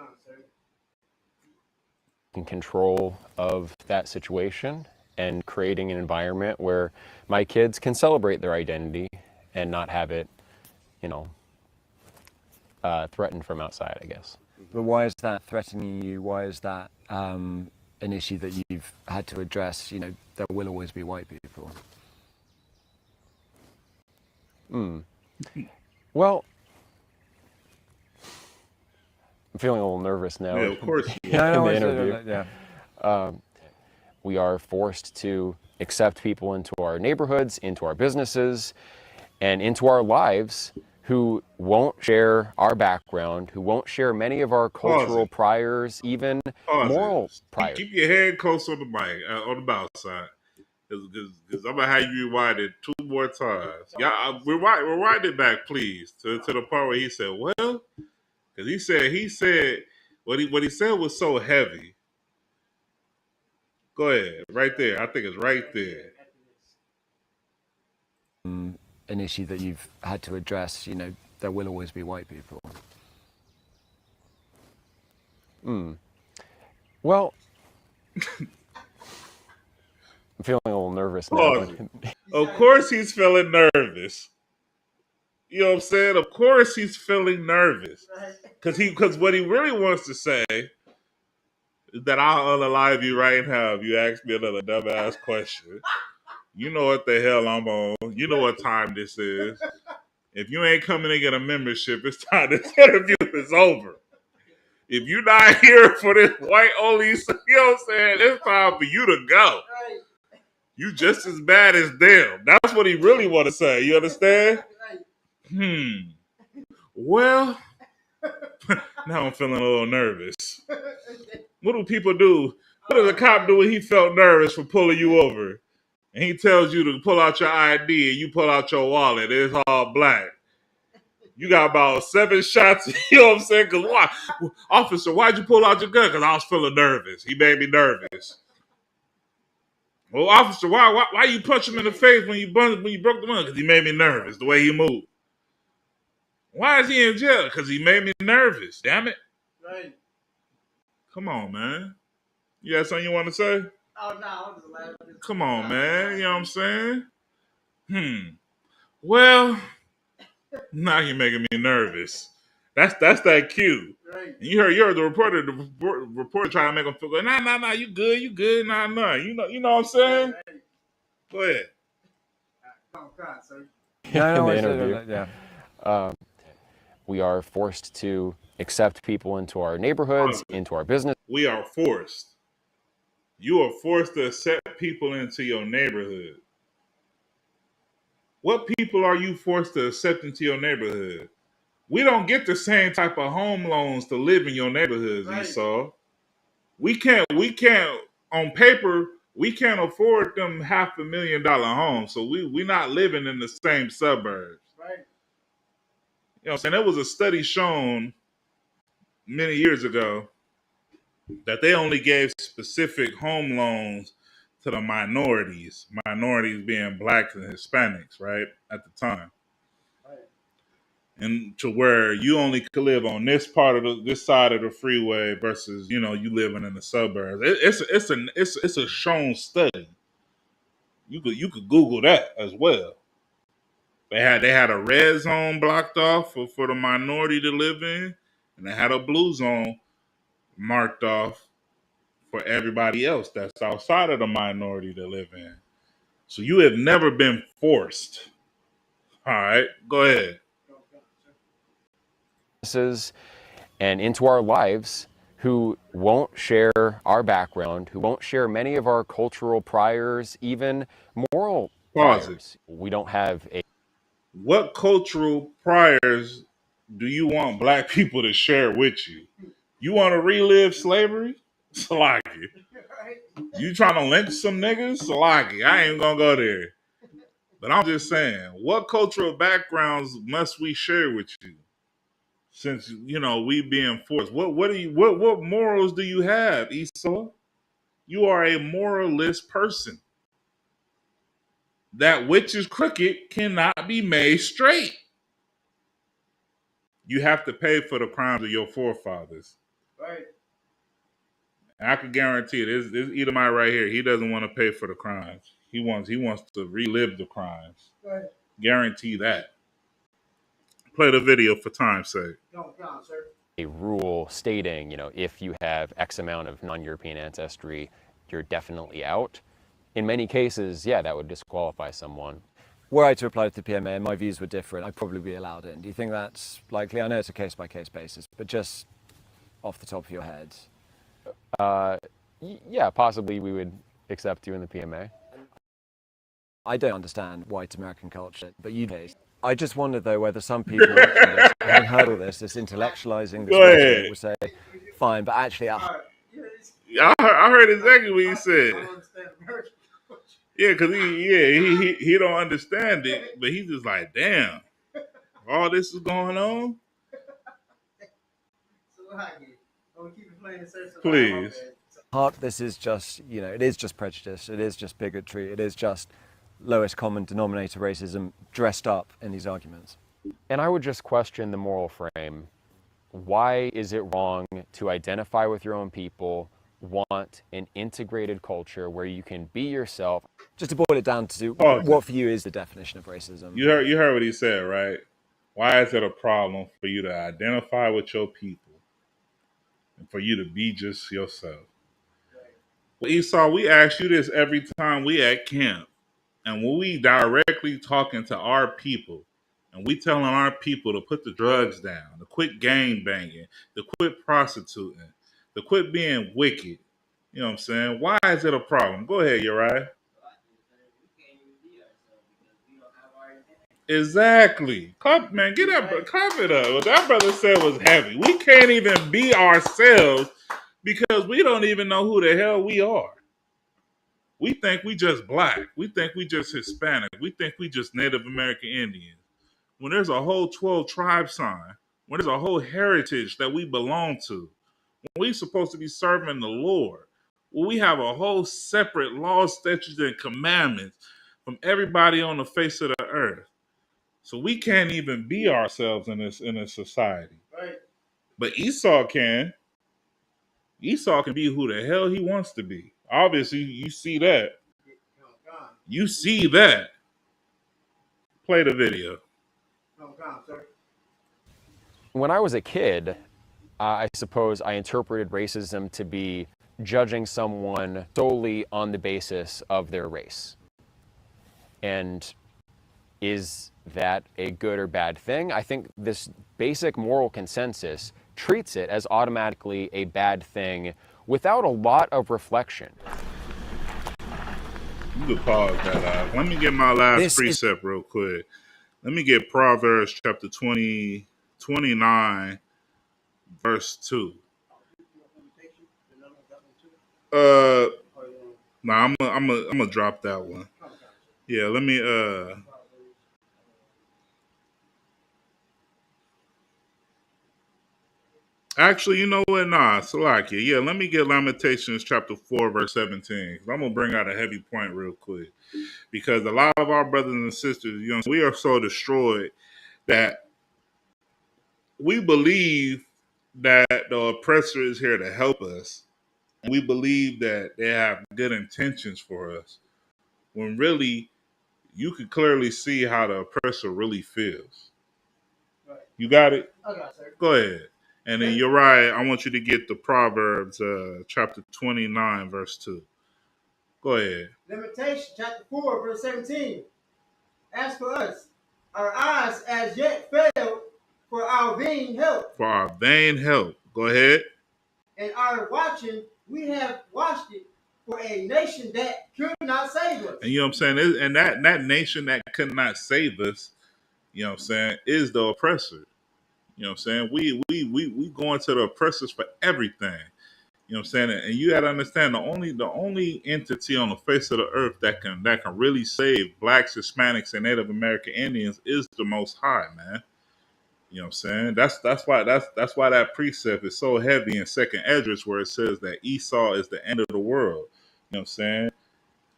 In control of that situation and creating an environment where my kids can celebrate their identity and not have it, threatened from outside, I guess. But why is that threatening you? Why is that an issue that you've had to address? You know, there will always be white people. Well, I'm feeling a little nervous now. Yeah, of course. In the interview. We are forced to accept people into our neighborhoods, into our businesses, and into our lives who won't share our background, who won't share many of our cultural priors, even moral priors. Keep your head close on the mic, on the bow side. Because I'm gonna have you rewind it 2 more times. Yeah, rewind it back, please, to the part where he said, "Well," because he said what he said was so heavy. Go ahead, right there. I think it's right there. An issue that you've had to address. There will always be white people. Well, I'm feeling a little nervous now. Of course he's feeling nervous. You know what I'm saying? Of course he's feeling nervous. Because what he really wants to say is that I'll unalive you right now if you ask me another dumbass question. You know what the hell I'm on. You know what time this is. If you ain't coming to get a membership, it's time this interview is over. If you're not here for this white only, you know what I'm saying? It's time for you to go. You just as bad as them. That's what he really want to say. You understand? Well, now I'm feeling a little nervous. What do people do? What does a cop do when he felt nervous for pulling you over? And he tells you to pull out your ID and you pull out your wallet. It's all black. You got about 7 shots. You know what I'm saying? Because why? Officer, why'd you pull out your gun? Because I was feeling nervous. He made me nervous. Well, officer, why you punch him in the face when you broke the window? Because he made me nervous, the way he moved. Why is he in jail? Because he made me nervous. Damn it. Right. Come on, man. You got something you want to say? Oh, no, I was just laughing. Come on, man. You know what I'm saying? Well, now you're making me nervous. That's that cue. Right. And you heard the reporter trying to make him feel good. Nah, you good. Nah. You know what I'm saying? Right. Go ahead. Oh, God, sir. In the interview. We are forced to accept people into our neighborhoods, into our business. We are forced. You are forced to accept people into your neighborhood. What people are you forced to accept into your neighborhood? We don't get the same type of home loans to live in your neighborhoods, right. Esau. We can't, on paper, we can't afford them $500,000 homes. So we're not living in the same suburbs. Right. You know what I'm saying? There was a study shown many years ago that they only gave specific home loans to the minorities being blacks and Hispanics, right, at the time. Right. And to where you only could live on this part of this side of the freeway versus, you living in the suburbs. It's a shown study. You could Google that as well. They had a red zone blocked off for the minority to live in, and they had a blue zone marked off for everybody else that's outside of the minority to live in. So you have never been forced. All right, go ahead. And into our lives who won't share our background, who won't share many of our cultural priors, even moral priors. We don't have a... What cultural priors do you want black people to share with you? You want to relive slavery? Salaki. You trying to lynch some niggas? Salaki. I ain't gonna go there. But I'm just saying, what cultural backgrounds must we share with you? Since we being forced. What morals do you have, Esau? You are a moralist person. That which is crooked cannot be made straight. You have to pay for the crimes of your forefathers. Right. And I can guarantee it. This Edomite right here, he doesn't want to pay for the crimes. He wants to relive the crimes. Right. Guarantee that. Play the video for time's sake. Go on, sir. A rule stating, if you have X amount of non-European ancestry, you're definitely out. In many cases, that would disqualify someone. Were I to apply to the PMA and my views were different, I'd probably be allowed in. Do you think that's likely? I know it's a case-by-case basis, but just off the top of your head. Yeah, possibly we would accept you in the PMA. I don't understand white American culture, but you do. I just wonder, though, whether some people having heard all this intellectualizing this will say, fine, but actually... I heard exactly what you said. Yeah, because he don't understand it, but he's just like, damn, all this is going on. Please. This is just, it is just prejudice. It is just bigotry. It is just lowest common denominator racism dressed up in these arguments. And I would just question the moral frame. Why is it wrong to identify with your own people, want an integrated culture where you can be yourself? Just to boil it down to what for you is the definition of racism. You heard what he said, right? Why is it a problem for you to identify with your people and for you to be just yourself? Well, Esau, we ask you this every time we at camp. And when we directly talking to our people, and we telling our people to put the drugs down, to quit gang banging, to quit prostituting, to quit being wicked. You know what I'm saying? Why is it a problem? Go ahead, Uriah. Exactly. Man, get that. Clap it up. What that brother said was heavy. We can't even be ourselves because we don't even know who the hell we are. We think we just black. We think we just Hispanic. We think we just Native American Indian. When there's a whole 12 tribe sign, when there's a whole heritage that we belong to, when we're supposed to be serving the Lord, when we have a whole separate law, statutes, and commandments from everybody on the face of the earth. So we can't even be ourselves in this society. Right. But Esau can. Esau can be who the hell he wants to be. Obviously, you see that. You see that. Play the video. When I was a kid, I suppose I interpreted racism to be judging someone solely on the basis of their race. And is that a good or bad thing? I think this basic moral consensus treats it as automatically a bad thing without a lot of reflection. You could pause that. Let me get my last precept real quick. Let me get Proverbs chapter 29, verse 2. I'm gonna drop that one. Yeah, let me actually, you know what? Nah, Salakia. Yeah, let me get Lamentations chapter 4, verse 17. I'm gonna bring out a heavy point real quick. Because a lot of our brothers and sisters, we are so destroyed that we believe that the oppressor is here to help us. And we believe that they have good intentions for us. When really, you can clearly see how the oppressor really feels. Right. You got it? I got it, sir. Go ahead. And then Uriah, I want you to get the Proverbs chapter 29, verse 2. Go ahead. Lamentation chapter 4, verse 17. As for us, our eyes as yet failed for our vain help. For our vain help. Go ahead. And our watching, we have watched it for a nation that could not save us. And you know what I'm saying? And that nation that could not save us, you know what I'm saying, is the oppressor. You know what I'm saying? We going to the oppressors for everything. You know what I'm saying? And you got to understand the only entity on the face of the earth that can really save blacks, Hispanics, and Native American Indians is the Most High, man. You know what I'm saying? That's why that precept is so heavy in Second Esdras, where it says that Esau is the end of the world. You know what I'm saying?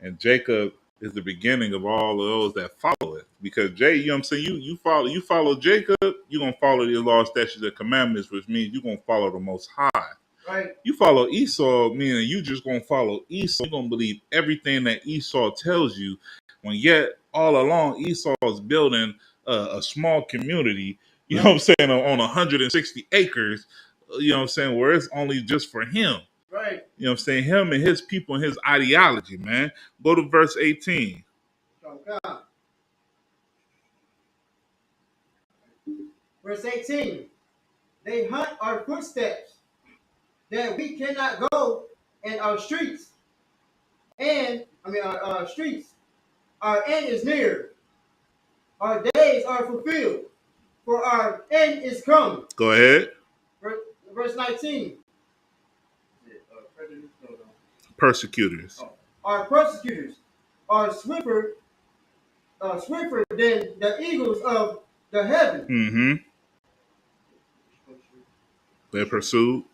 And Jacob is the beginning of all of those that follow it. Because you know what I'm saying? You follow Jacob, you're gonna follow the law, statutes, and commandments, which means you're gonna follow the Most High. Right. You follow Esau, meaning you just gonna follow Esau. You're gonna believe everything that Esau tells you, when yet all along Esau is building a small community. You know what I'm saying, on 160 acres, you know what I'm saying, where it's only just for him. Right. You know what I'm saying? Him and his people and his ideology, man. Go to verse 18. Verse 18. They hunt our footsteps, that we cannot go in our streets. Our streets. Our end is near. Our days are fulfilled. For our end is come. Go ahead. Verse 19. Persecutors. Our persecutors. are swifter than the eagles of the heaven. Mm-hmm. They pursue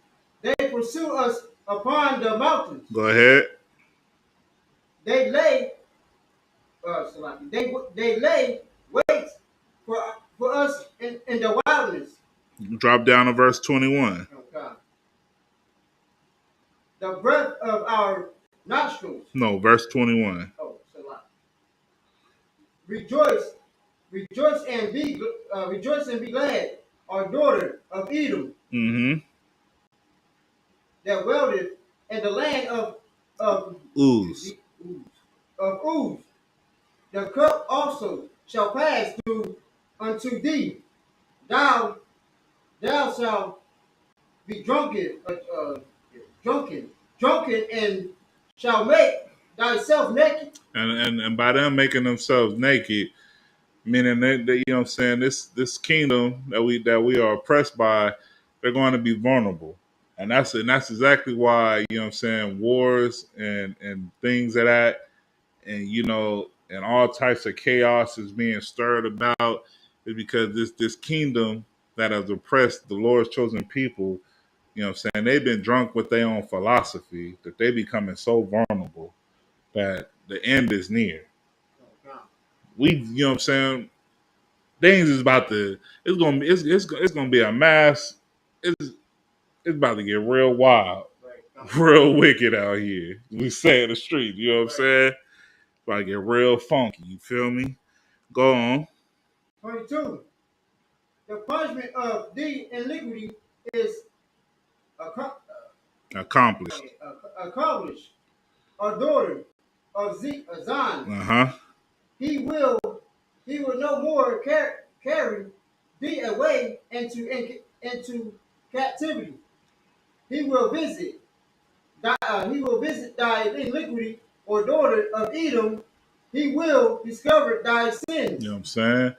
us upon the mountains. Go ahead. They lay wait for us in the wilderness. Drop down to verse 21. Okay. The breath of our nostrils. No, verse 21. Oh, rejoice and be glad, our daughter of Edom. Mm-hmm. That welded in the land of Uz. The cup also shall pass through unto thee. Thou shalt be drunken, and shall make thyself naked. And by them making themselves naked, meaning that you know what I'm saying, this kingdom that we are oppressed by, they're going to be vulnerable. And that's exactly why, you know what I'm saying, wars and things of that, and you know, and all types of chaos is being stirred about, is because this kingdom that has oppressed the Lord's chosen people, you know what I'm saying, they've been drunk with their own philosophy that they becoming so vulnerable that the end is near. You know what I'm saying, things is about to, it's gonna be a mass, it's about to get real wild, real wicked out here. We say in the street, you know what I'm saying? About to get real funky, you feel me? Go on. 22. The punishment of the iniquity is accomplished. Our daughter of Zion. Uh-huh. He will no more carry thee away into captivity. He will visit thy iniquity, or daughter of Edom. He will discover thy sins. You know what I'm saying?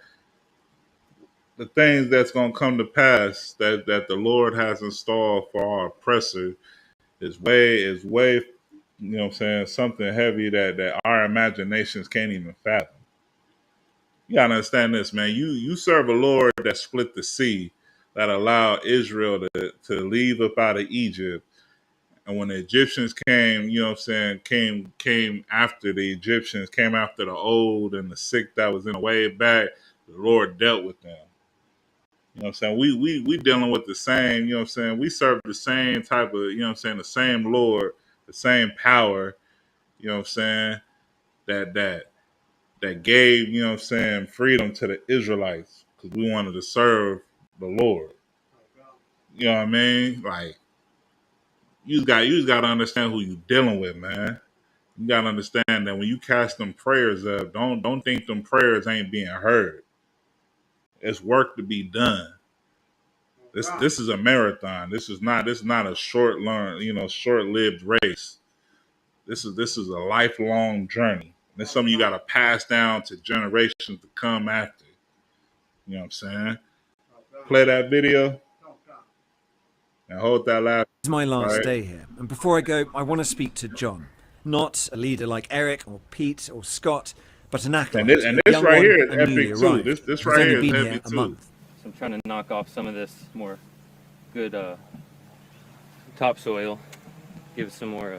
The things that's going to come to pass that the Lord has installed for our oppressor is way, you know what I'm saying, something heavy that our imaginations can't even fathom. You got to understand this, man. You serve a Lord that split the sea, that allowed Israel to leave up out of Egypt. And when the Egyptians came, you know what I'm saying, came after the Egyptians, came after the old and the sick that was in the way back, the Lord dealt with them. You know what I'm saying? We dealing with the same, you know what I'm saying? We serve the same type of, you know what I'm saying, the same Lord, the same power, you know what I'm saying, that gave, you know what I'm saying, freedom to the Israelites because we wanted to serve the Lord. You know what I mean? Like, you just got to understand who you dealing with, man. You got to understand that when you cast them prayers up, don't think them prayers ain't being heard. It's work to be done. This is a marathon. This is not a short-lived race. This is a lifelong journey. And it's something you got to pass down to generations to come after. You know what I'm saying? Play that video and hold that laugh. It's my last day here, and before I go, I want to speak to John, not a leader like Eric or Pete or Scott, but an acolyte. And this right here is epic too. This right here is heavy too. So I'm trying to knock off some of this more good topsoil, give some more.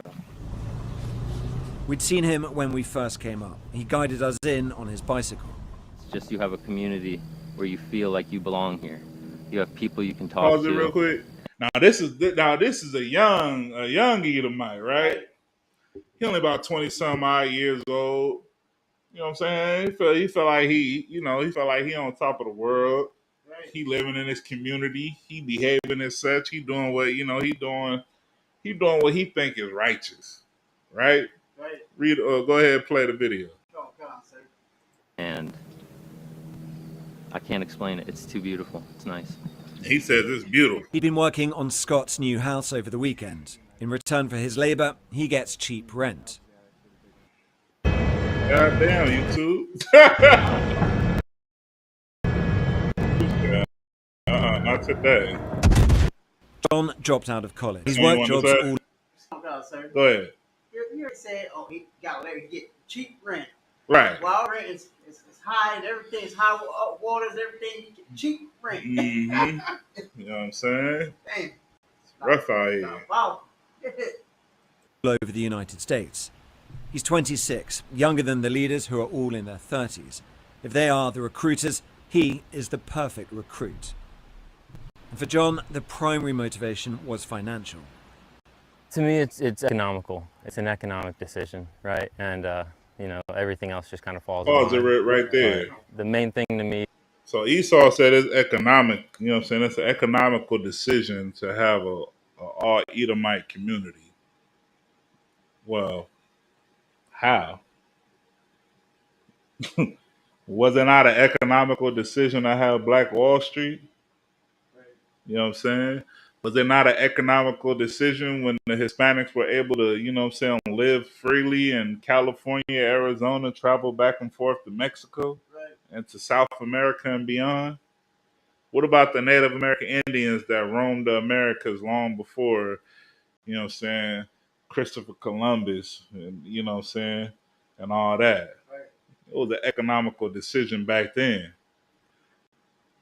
We'd seen him when we first came up. He guided us in on his bicycle. It's just you have a community where you feel like you belong here. You have people you can talk to. Pause it real quick. Now this is a young Edomite, right? He only about 20-some odd years old. You know what I'm saying? He felt like he on top of the world. Right. He living in his community. He behaving as such. He doing what he doing what he think is righteous, right? Right. Read. Go ahead and play the video. And I can't explain it. It's too beautiful. It's nice. He says it's beautiful. He'd been working on Scott's new house over the weekend. In return for his labor, he gets cheap rent. God damn, YouTube. Not today. John dropped out of college. His work jobs all... Go ahead. you said, oh, he got to let it get cheap rent. Right. While rent is high and everything is high, waters, everything, you get cheap rent. Mm-hmm. You know what I'm saying? Damn. It's rough out here. Wow. All over the United States. He's 26, younger than the leaders who are all in their 30s. If they are the recruiters, he is the perfect recruit. And for John, the primary motivation was financial. To me, it's economical. It's an economic decision, right? And you know, everything else just kind of falls. Pause it right there. But the main thing to me. So Esau said it's economic. You know what I'm saying? It's an economical decision to have a all Edomite community. Well, how? Was it not an economical decision to have Black Wall Street? You know what I'm saying? Was it not an economical decision when the Hispanics were able to, you know what I'm saying, live freely in California, Arizona, travel back and forth to Mexico and to South America and beyond? What about the Native American Indians that roamed the Americas long before, you know what I'm saying, Christopher Columbus, and, you know what I'm saying, and all that? It was an economical decision back then.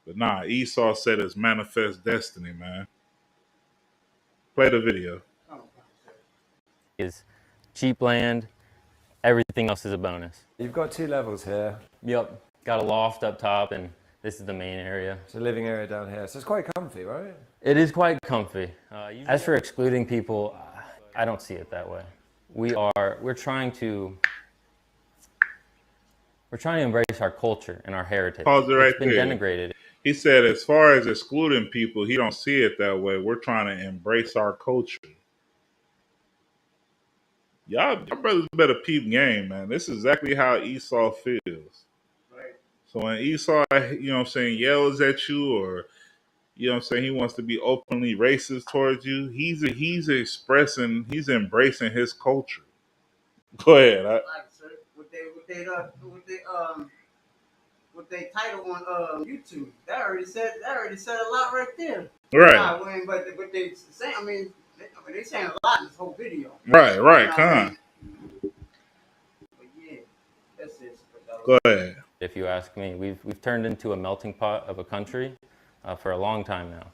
But nah, Esau said it's manifest destiny, man. Play the video. Is cheap land, everything else is a bonus. You've got two levels here. Yep, got a loft up top, and this is the main area. It's a living area down here, so it's quite comfy, right? It is quite comfy. As for excluding people, I don't see it that way. We're trying to embrace our culture and our heritage. Pause it right there. It's been denigrated. He said, as far as excluding people, he don't see it that way. We're trying to embrace our culture. Y'all brothers better peep game, man. This is exactly how Esau feels. Right. So when Esau, you know what I'm saying, yells at you, or, you know what I'm saying, he wants to be openly racist towards you, he's embracing his culture. Go ahead. What they title on YouTube, that already said a lot right there. Right. But they say, they saying a lot in this whole video. Right. Come. Yeah, that's it. Go ahead. If you ask me, we've turned into a melting pot of a country for a long time now.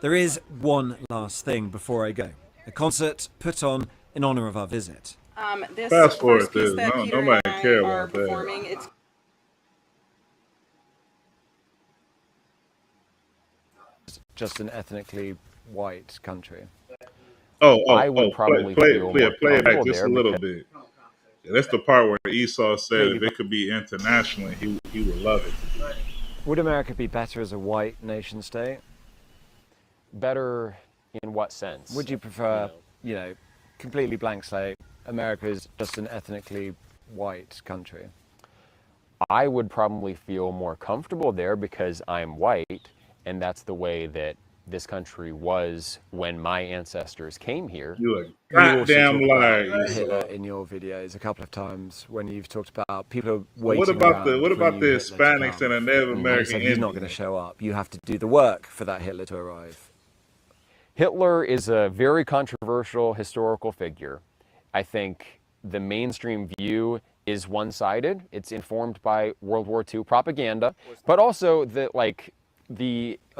There is one last thing before I go. A concert put on in honor of our visit. This fast forward first piece that Peter nobody and I care are about that. performing, it's just an ethnically white country. I would probably play it back just a little bit. Yeah, that's the part where Esau said if it could be internationally, he would love it. Would America be better as a white nation state? Better in what sense? Would you prefer, completely blank slate, America is just an ethnically white country? I would probably feel more comfortable there because I'm white, and that's the way that this country was when my ancestors came here. You're a goddamn liar. Hitler in your videos a couple of times when you've talked about people waiting. What about the Hispanics and the Native American Indians? He's not going to show up. You have to do the work for that Hitler to arrive. Hitler is a very controversial historical figure. I think the mainstream view is one-sided. It's informed by World War II propaganda, but also the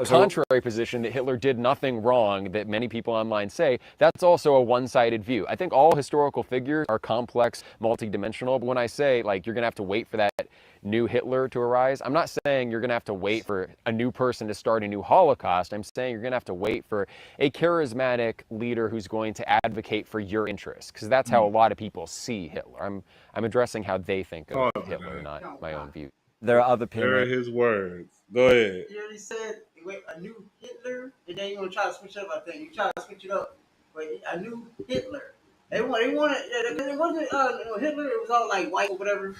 contrary position that Hitler did nothing wrong that many people online say, that's also a one-sided view. I think all historical figures are complex, multidimensional, but when I say you're going to have to wait for that new Hitler to arise, I'm not saying you're going to have to wait for a new person to start a new Holocaust. I'm saying you're going to have to wait for a charismatic leader who's going to advocate for your interests, because that's how a lot of people see Hitler. I'm addressing how they think of Hitler, not my own view. There are other There are his words. Go ahead. You already said a new Hitler, and then you're gonna try to switch it up. I think you try to switch it up, but a new Hitler. They wanted because it wasn't Hitler. It was all like white or whatever.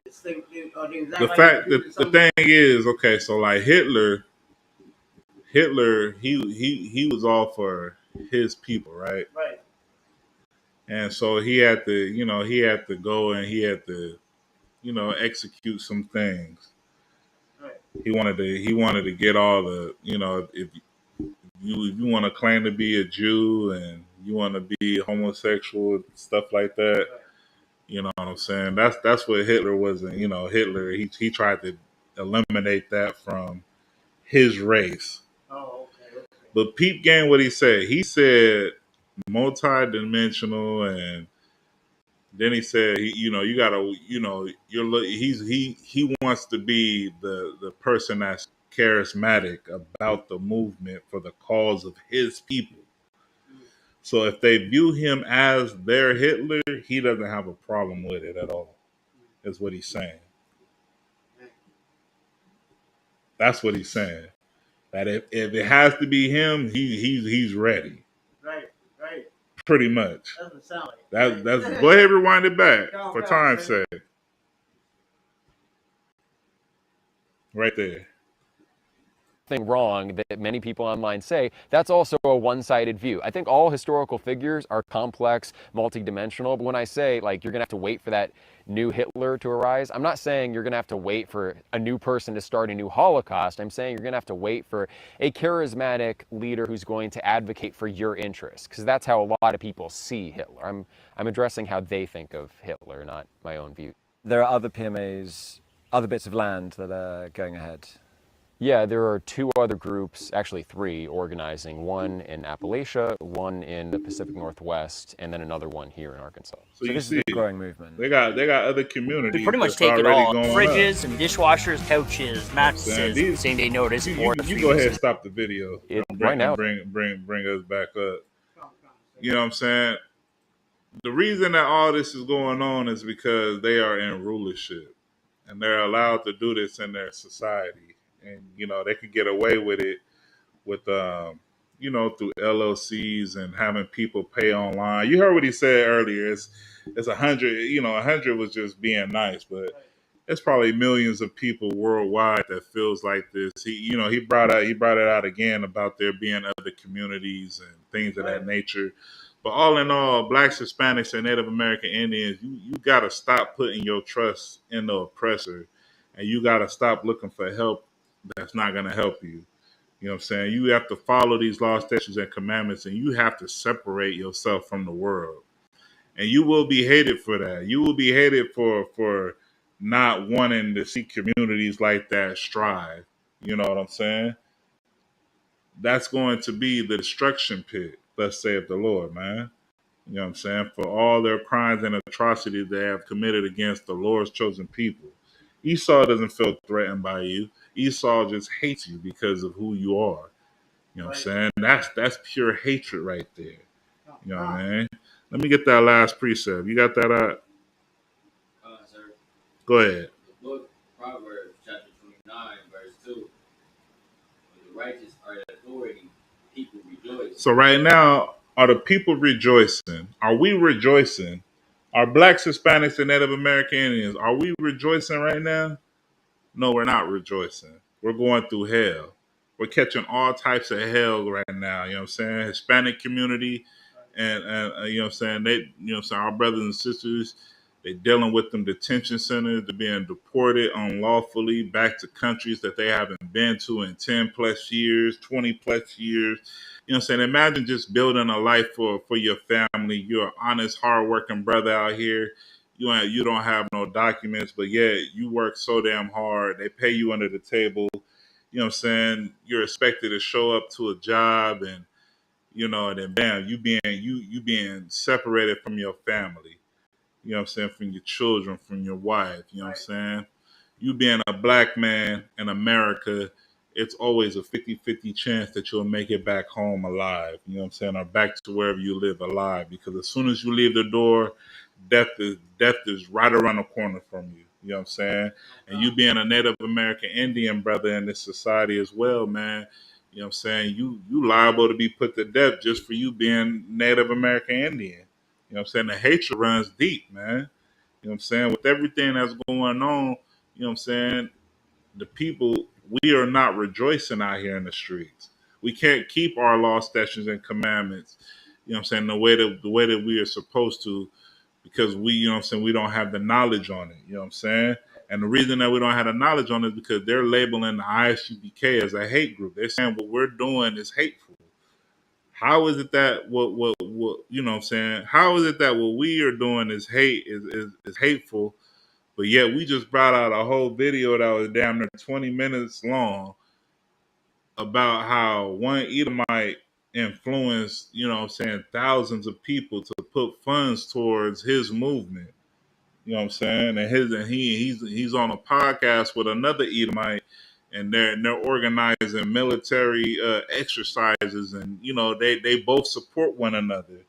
The thing is, okay, so Hitler, he was all for his people, right? Right. And so he had to go and he had to, execute some things. Right. He wanted to get all the, if you want to claim to be a Jew and you want to be homosexual, stuff like that. You know what I'm saying? That's what Hitler wasn't. You know, Hitler he tried to eliminate that from his race. Oh, okay. But peep game, what he said. He said multi-dimensional, and then he said, you gotta, he wants to be the person that's charismatic about the movement for the cause of his people. So if they view him as their Hitler, he doesn't have a problem with it at all. Is what he's saying. That's what he's saying. That if it has to be him, he's ready. Right. Pretty much. That's what it sounds like. That's go ahead, rewind it back for time's sake. Right there. Thing wrong that many people online say, that's also a one-sided view. I think all historical figures are complex, multidimensional, but when I say like you're gonna have to wait for that new Hitler to arise, I'm not saying you're gonna have to wait for a new person to start a new Holocaust. I'm saying you're gonna have to wait for a charismatic leader who's going to advocate for your interests, because that's how a lot of people see Hitler. I'm addressing how they think of Hitler, not my own view. There are other PMAs, other bits of land that are going ahead. Yeah, there are two other groups, actually three, organizing. One in Appalachia, one in the Pacific Northwest, and then another one here in Arkansas. So this is a growing movement. They got other communities. We pretty much take it all: fridges and dishwashers, couches, mattresses, same-day notice. You go ahead and stop the video right now. Bring us back up. You know what I'm saying? The reason that all this is going on is because they are in rulership, and they're allowed to do this in their society. And, they could get away with it with, through LLCs and having people pay online. You heard what he said earlier. It's 100, 100 was just being nice, but it's probably millions of people worldwide that feels like this. He brought it out again about there being other communities and things of that nature. But all in all, Blacks, Hispanics, and Native American Indians, you got to stop putting your trust in the oppressor, and you got to stop looking for help that's not going to help you. You know what I'm saying? You have to follow these laws, statutes, and commandments, and you have to separate yourself from the world. And you will be hated for that. You will be hated for not wanting to see communities like that strive. You know what I'm saying? That's going to be the destruction pit, thus saith the Lord, man. You know what I'm saying? For all their crimes and atrocities they have committed against the Lord's chosen people. Esau doesn't feel threatened by you. Esau just hates you because of who you are. You know what I'm saying? That's pure hatred right there. You know what I mean? Let me get that last precept. You got that out? Sir. Go ahead. The book Proverbs chapter 29, verse 2. When the righteous are the authority, people rejoice. So right now, are the people rejoicing? Are we rejoicing? Are Blacks, Hispanics, and Native American Indians, are we rejoicing right now? No, we're not rejoicing. We're going through hell. We're catching all types of hell right now. You know what I'm saying? Hispanic community and you know what I'm saying? They, you know what I'm saying? Our brothers and sisters, they're dealing with them detention centers. They're being deported unlawfully back to countries that they haven't been to in 10 plus years, 20 plus years. You know what I'm saying? Imagine just building a life for your family. You're an honest, hardworking brother out here. You don't have no documents, but yet you work so damn hard. They pay you under the table. You know what I'm saying? You're expected to show up to a job and, and then bam, you being separated from your family. You know what I'm saying? From your children, from your wife. You know what I'm saying? You being a black man in America, it's always a 50-50 chance that you'll make it back home alive. You know what I'm saying? Or back to wherever you live alive. Because as soon as you leave the door, death is right around the corner from you. You know what I'm saying? And you being a Native American Indian brother in this society as well, man. You know what I'm saying? You liable to be put to death just for you being Native American Indian. You know what I'm saying? The hatred runs deep, man. You know what I'm saying? With everything that's going on, you know what I'm saying? The people, we are not rejoicing out here in the streets. We can't keep our law, statutes, and commandments, you know what I'm saying, the way that we are supposed to, because we don't have the knowledge on it. You know what I'm saying? And the reason that we don't have the knowledge on it is because they're labeling the Isupk as a hate group. They're saying what we're doing is hateful. How is it that what you know what I'm saying? How is it that what we are doing is hateful, but yet we just brought out a whole video that was damn near 20 minutes long about how one Edomite influenced, you know what I'm saying, thousands of people to put funds towards his movement. You know what I'm saying? And he's on a podcast with another Edomite, and they're organizing military exercises, and you know they both support one another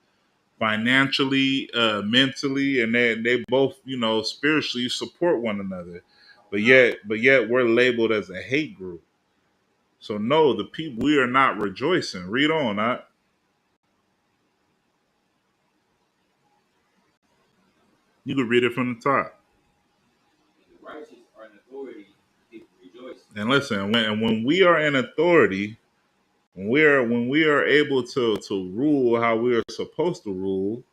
financially, mentally, and they both, you know, spiritually support one another. But yet we're labeled as a hate group. So no, the people, we are not rejoicing. Read on, not. You could read it from the top. The righteous are in authority, people rejoice. And listen, when we are in authority, when we are able to rule how we are supposed to rule,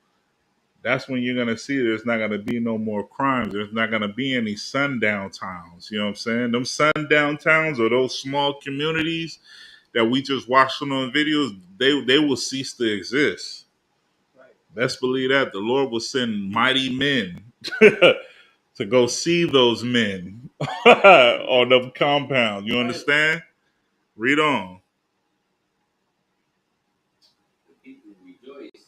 that's when you're gonna see there's not gonna be no more crimes. There's not gonna be any sundown towns. You know what I'm saying? Them sundown towns or those small communities that we just watched on videos, they will cease to exist. Right. Best believe that the Lord will send mighty men to go see those men on the compound. You understand? Read on. The people rejoice,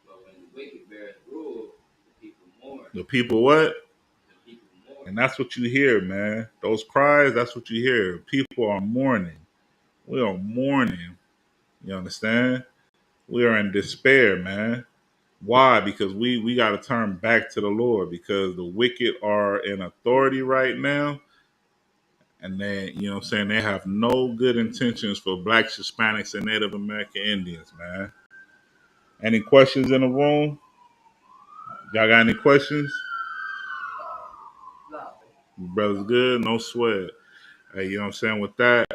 but when the wicked bear rule, the people mourn. The people what? The people mourn. And that's what you hear, man. Those cries, that's what you hear. People are mourning. We are mourning. You understand? We are in despair, man. Why? Because we got to turn back to the Lord, because the wicked are in authority right now. And they, you know what I'm saying, they have no good intentions for blacks, Hispanics, and Native American Indians, man. Any questions in the room? Y'all got any questions? Brother's good, no sweat. Hey, you know what I'm saying? With that,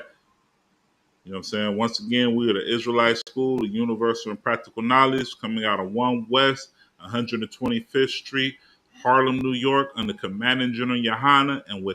you know what I'm saying? Once again, we are the Israelite School of Universal and Practical Knowledge, coming out of 1 West, 125th Street, Harlem, New York, under Commanding General Yohana. And with